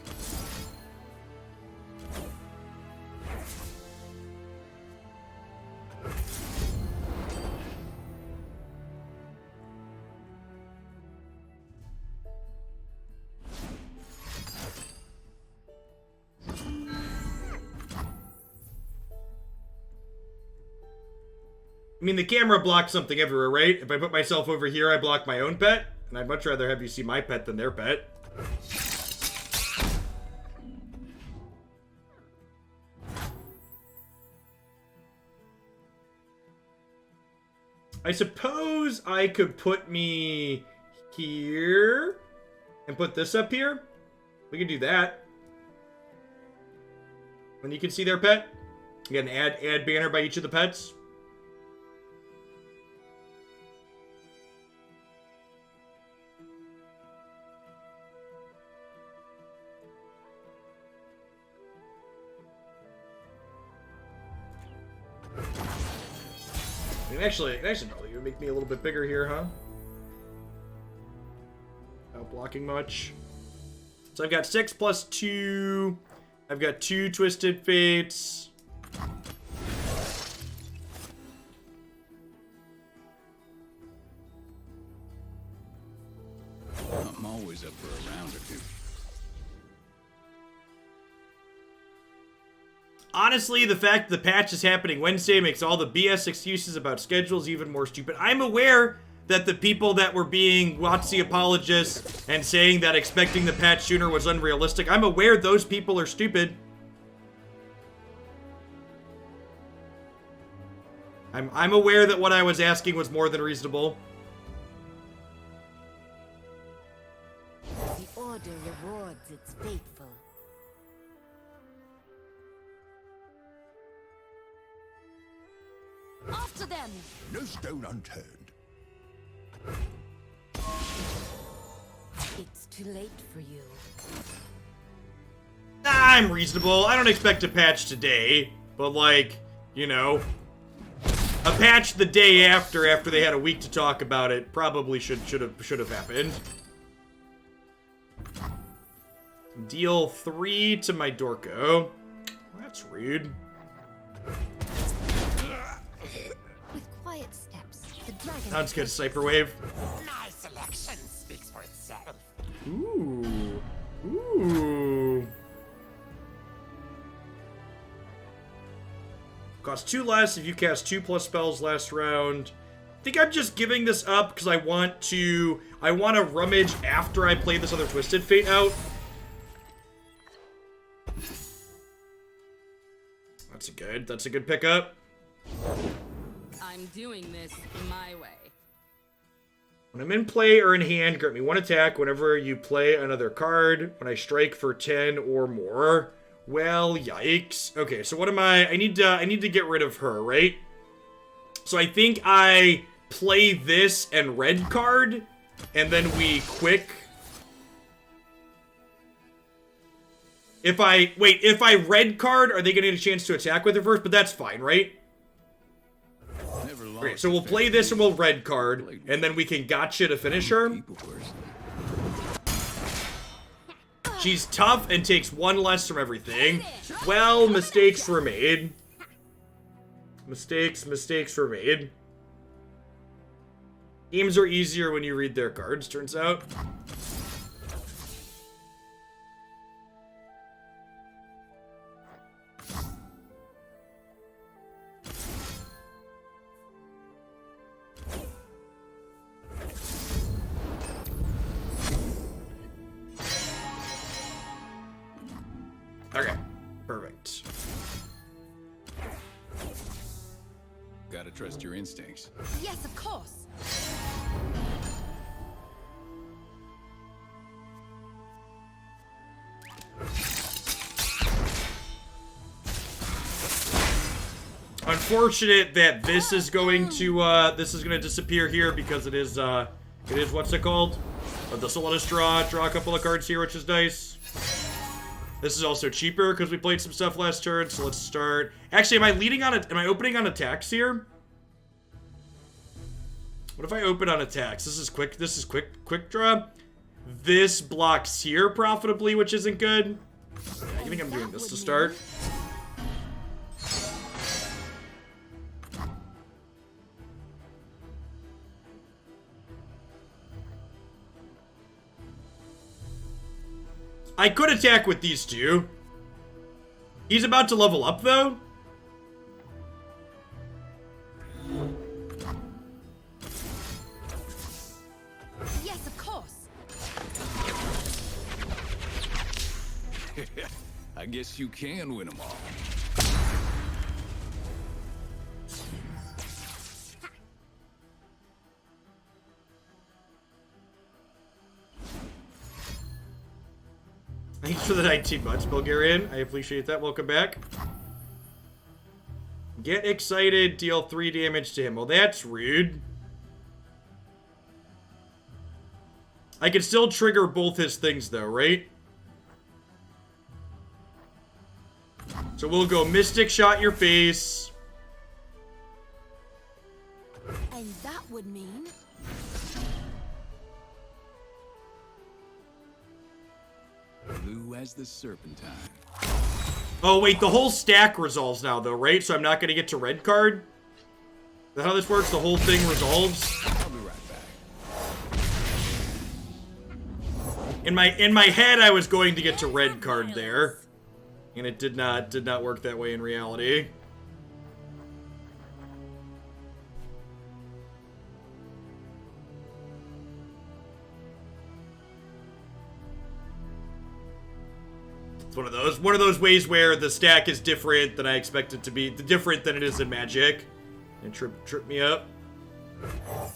I mean, the camera blocks something everywhere, right? If I put myself over here, I block my own pet. And I'd much rather have you see my pet than their pet. I suppose I could put me here and put this up here. We could do that. And you can see their pet. Again, add banner by each of the pets. Actually probably would make me a little bit bigger here, huh? Without blocking much. So I've got 6 plus 2. I've got 2 Twisted Fates. I'm always up for a round or two. Honestly, the fact that the patch is happening Wednesday makes all the BS excuses about schedules even more stupid. I'm aware that the people that were being WotC apologists and saying that expecting the patch sooner was unrealistic, I'm aware those people are stupid. I'm aware that what I was asking was more than reasonable. The Order rewards its faithful. After them! No stone unturned. It's too late for you. Ah, I'm reasonable. I don't expect a patch today, but like, you know, a patch the day after they had a week to talk about it probably should have happened. Deal 3 to my Dorko. That's rude. With quiet steps, the dragon. Sounds good, Sniper Wave. My selection speaks for itself. Ooh. Ooh. Cost 2 less if you cast 2+ spells last round. I think I'm just giving this up because I want to rummage after I play this other Twisted Fate out. That's a good pickup. I'm doing this my way. When I'm in play or in hand, grant me 1 attack whenever you play another card. When I strike for 10 or more. Well, yikes. Okay, so what am I need to get rid of her, right? So I think I play this and red card, and then we quick. If I red card, are they gonna get a chance to attack with her first? But that's fine, right? Okay, so we'll play this and we'll red card, and then we can gotcha to finish her. She's tough and takes 1 less from everything. Well, mistakes were made. Mistakes were made. Games are easier when you read their cards, turns out. Okay, perfect. Gotta trust your instincts. Yes, of course. Unfortunate that this is going to disappear here because it is what's it called? But this will let us draw a couple of cards here, which is nice. This is also cheaper because we played some stuff last turn, so let's start. Actually, am I opening on attacks here? What if I open on attacks? This is quick draw. This blocks here profitably, which isn't good. I think I'm doing this to start. I could attack with these two. He's about to level up, though. Yes, of course. I guess you can win them all. Thanks for the 19 months, Bulgarian. I appreciate that. Welcome back. Get excited, deal 3 damage to him. Well, that's rude. I can still trigger both his things, though, right? So we'll go Mystic Shot your face. And that would mean... Blue as the serpentine. Oh, wait, the whole stack resolves now, though, right? So I'm not going to get to red card? Is that how this works? The whole thing resolves? I'll be right back. In my head, I was going to get to red card there. And it did not work that way in reality. It's one of those ways where the stack is different than I expect it to be, different than it is in Magic, and trip me up.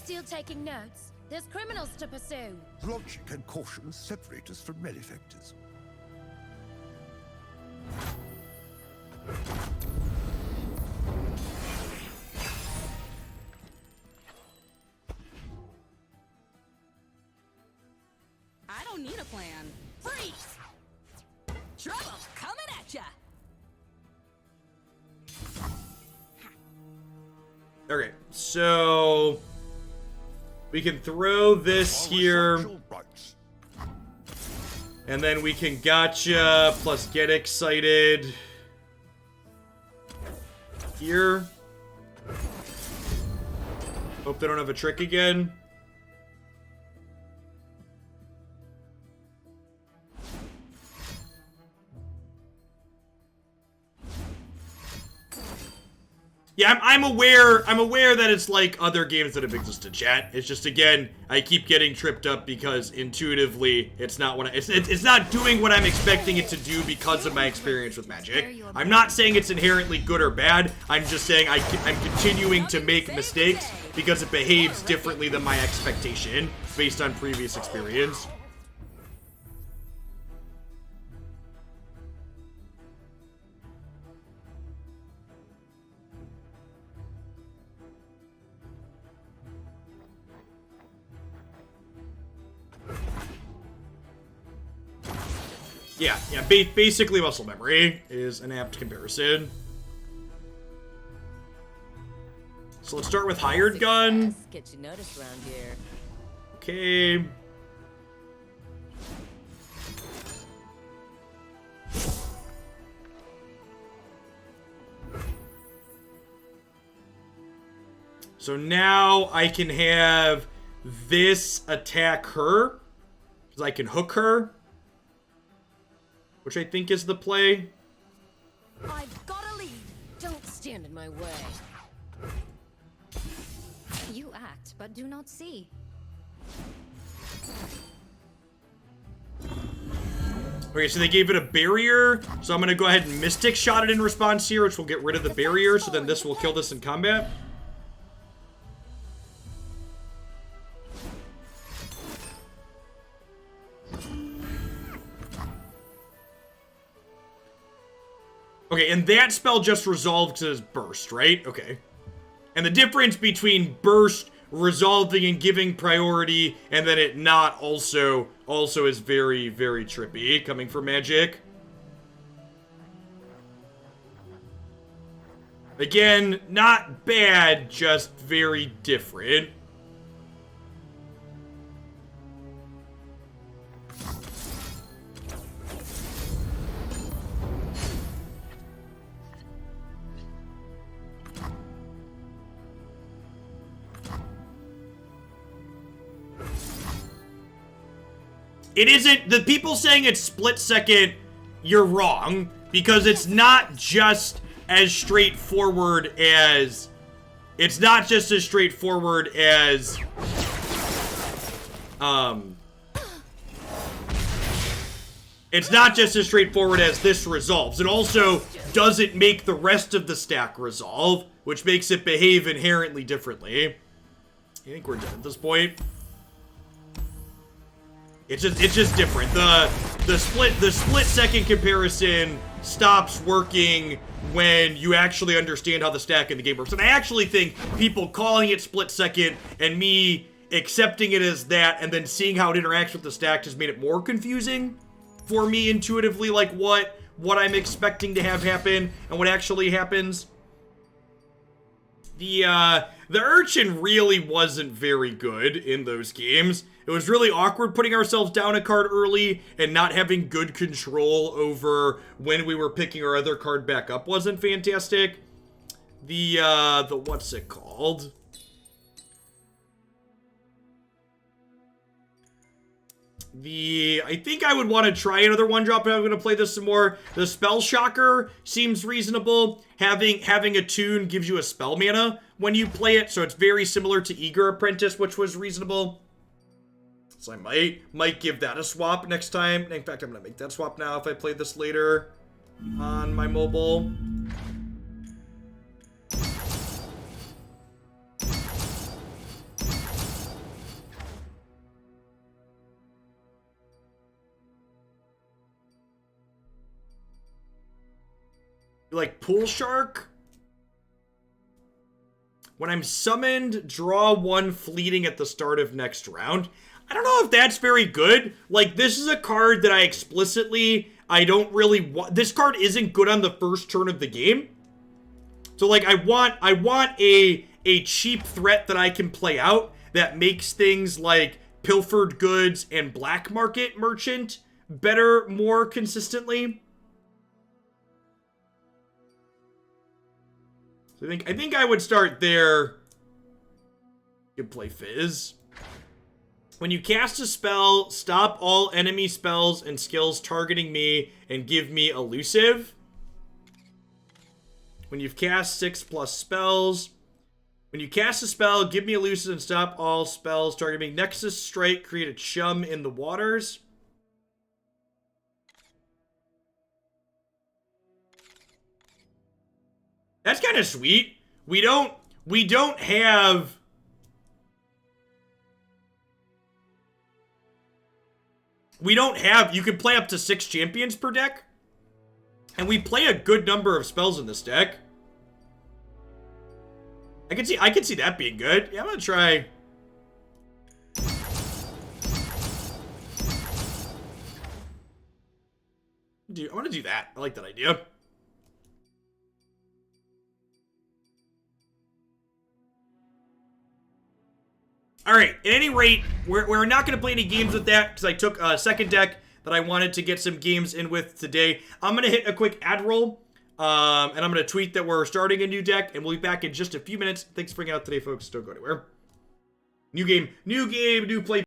Still taking notes. There's criminals to pursue. Logic and caution separate us from malefactors. I don't need a plan. Freeze! Trouble coming Okay, so we can throw this here, and then we can gotcha plus get excited here. Hope they don't have a trick again. Yeah, I'm aware that it's like other games that have existed, chat. It's just, again, I keep getting tripped up because intuitively it's not what it's not doing what I'm expecting it to do because of my experience with Magic. I'm not saying it's inherently good or bad. I'm just saying I'm continuing to make mistakes because it behaves differently than my expectation based on previous experience. Yeah, basically muscle memory is an apt comparison. So let's start with hired gun. Get you noticed around here. Okay. So now I can have this attack her, because I can hook her, which I think is the play. I've got a lead. Don't stand in my way. You act, but do not see. Okay, so they gave it a barrier, so I'm going to go ahead and Mystic Shot it in response here, which will get rid of the barrier, so then this will kill this in combat. Okay, and that spell just resolved to burst, right? Okay. And the difference between burst, resolving, and giving priority, and then it not also is very, very trippy, coming from Magic. Again, not bad, just very different. It isn't, the people saying it's split second, you're wrong, because it's not just as straightforward as, it's not just as straightforward as, it's not just as straightforward as this resolves. It also doesn't make the rest of the stack resolve, which makes it behave inherently differently. I think we're done at this point. It's just different. The split second comparison stops working when you actually understand how the stack in the game works. And I actually think people calling it split second and me accepting it as that and then seeing how it interacts with the stack has made it more confusing for me intuitively, like what I'm expecting to have happen and what actually happens. The Urchin really wasn't very good in those games. It was really awkward putting ourselves down a card early and not having good control over when we were picking our other card back up wasn't fantastic. The what's it called? I think I would want to try another one drop, but I'm going to play this some more. The Spell Shocker seems reasonable. Having a tune gives you a spell mana when you play it, so it's very similar to Eager Apprentice, which was reasonable. So I might give that a swap next time. In fact, I'm going to make that swap now if I play this later on my mobile. Like Pool Shark? When I'm summoned, draw one fleeting at the start of next round. I don't know if that's very good. Like, this is a card that I explicitly, I don't really want. This card isn't good on the first turn of the game. So, like, I want a a cheap threat that I can play out that makes things like pilfered goods and black market merchant better more consistently. So I think I would start there. You can play Fizz. When you cast a spell, stop all enemy spells and skills targeting me and give me elusive. When you've cast 6+ spells. When you cast a spell, give me elusive and stop all spells targeting me. Nexus Strike, create a chum in the waters. That's kind of sweet. We don't have... You can play up to 6 champions per deck. And we play a good number of spells in this deck. I can see that being good. Yeah, I'm gonna try. I'm gonna do that. I like that idea. All right, at any rate, we're not going to play any games with that because I took a second deck that I wanted to get some games in with today. I'm going to hit a quick ad roll, and I'm going to tweet that we're starting a new deck, and we'll be back in just a few minutes. Thanks for hanging out today, folks. Don't go anywhere. New game, new play.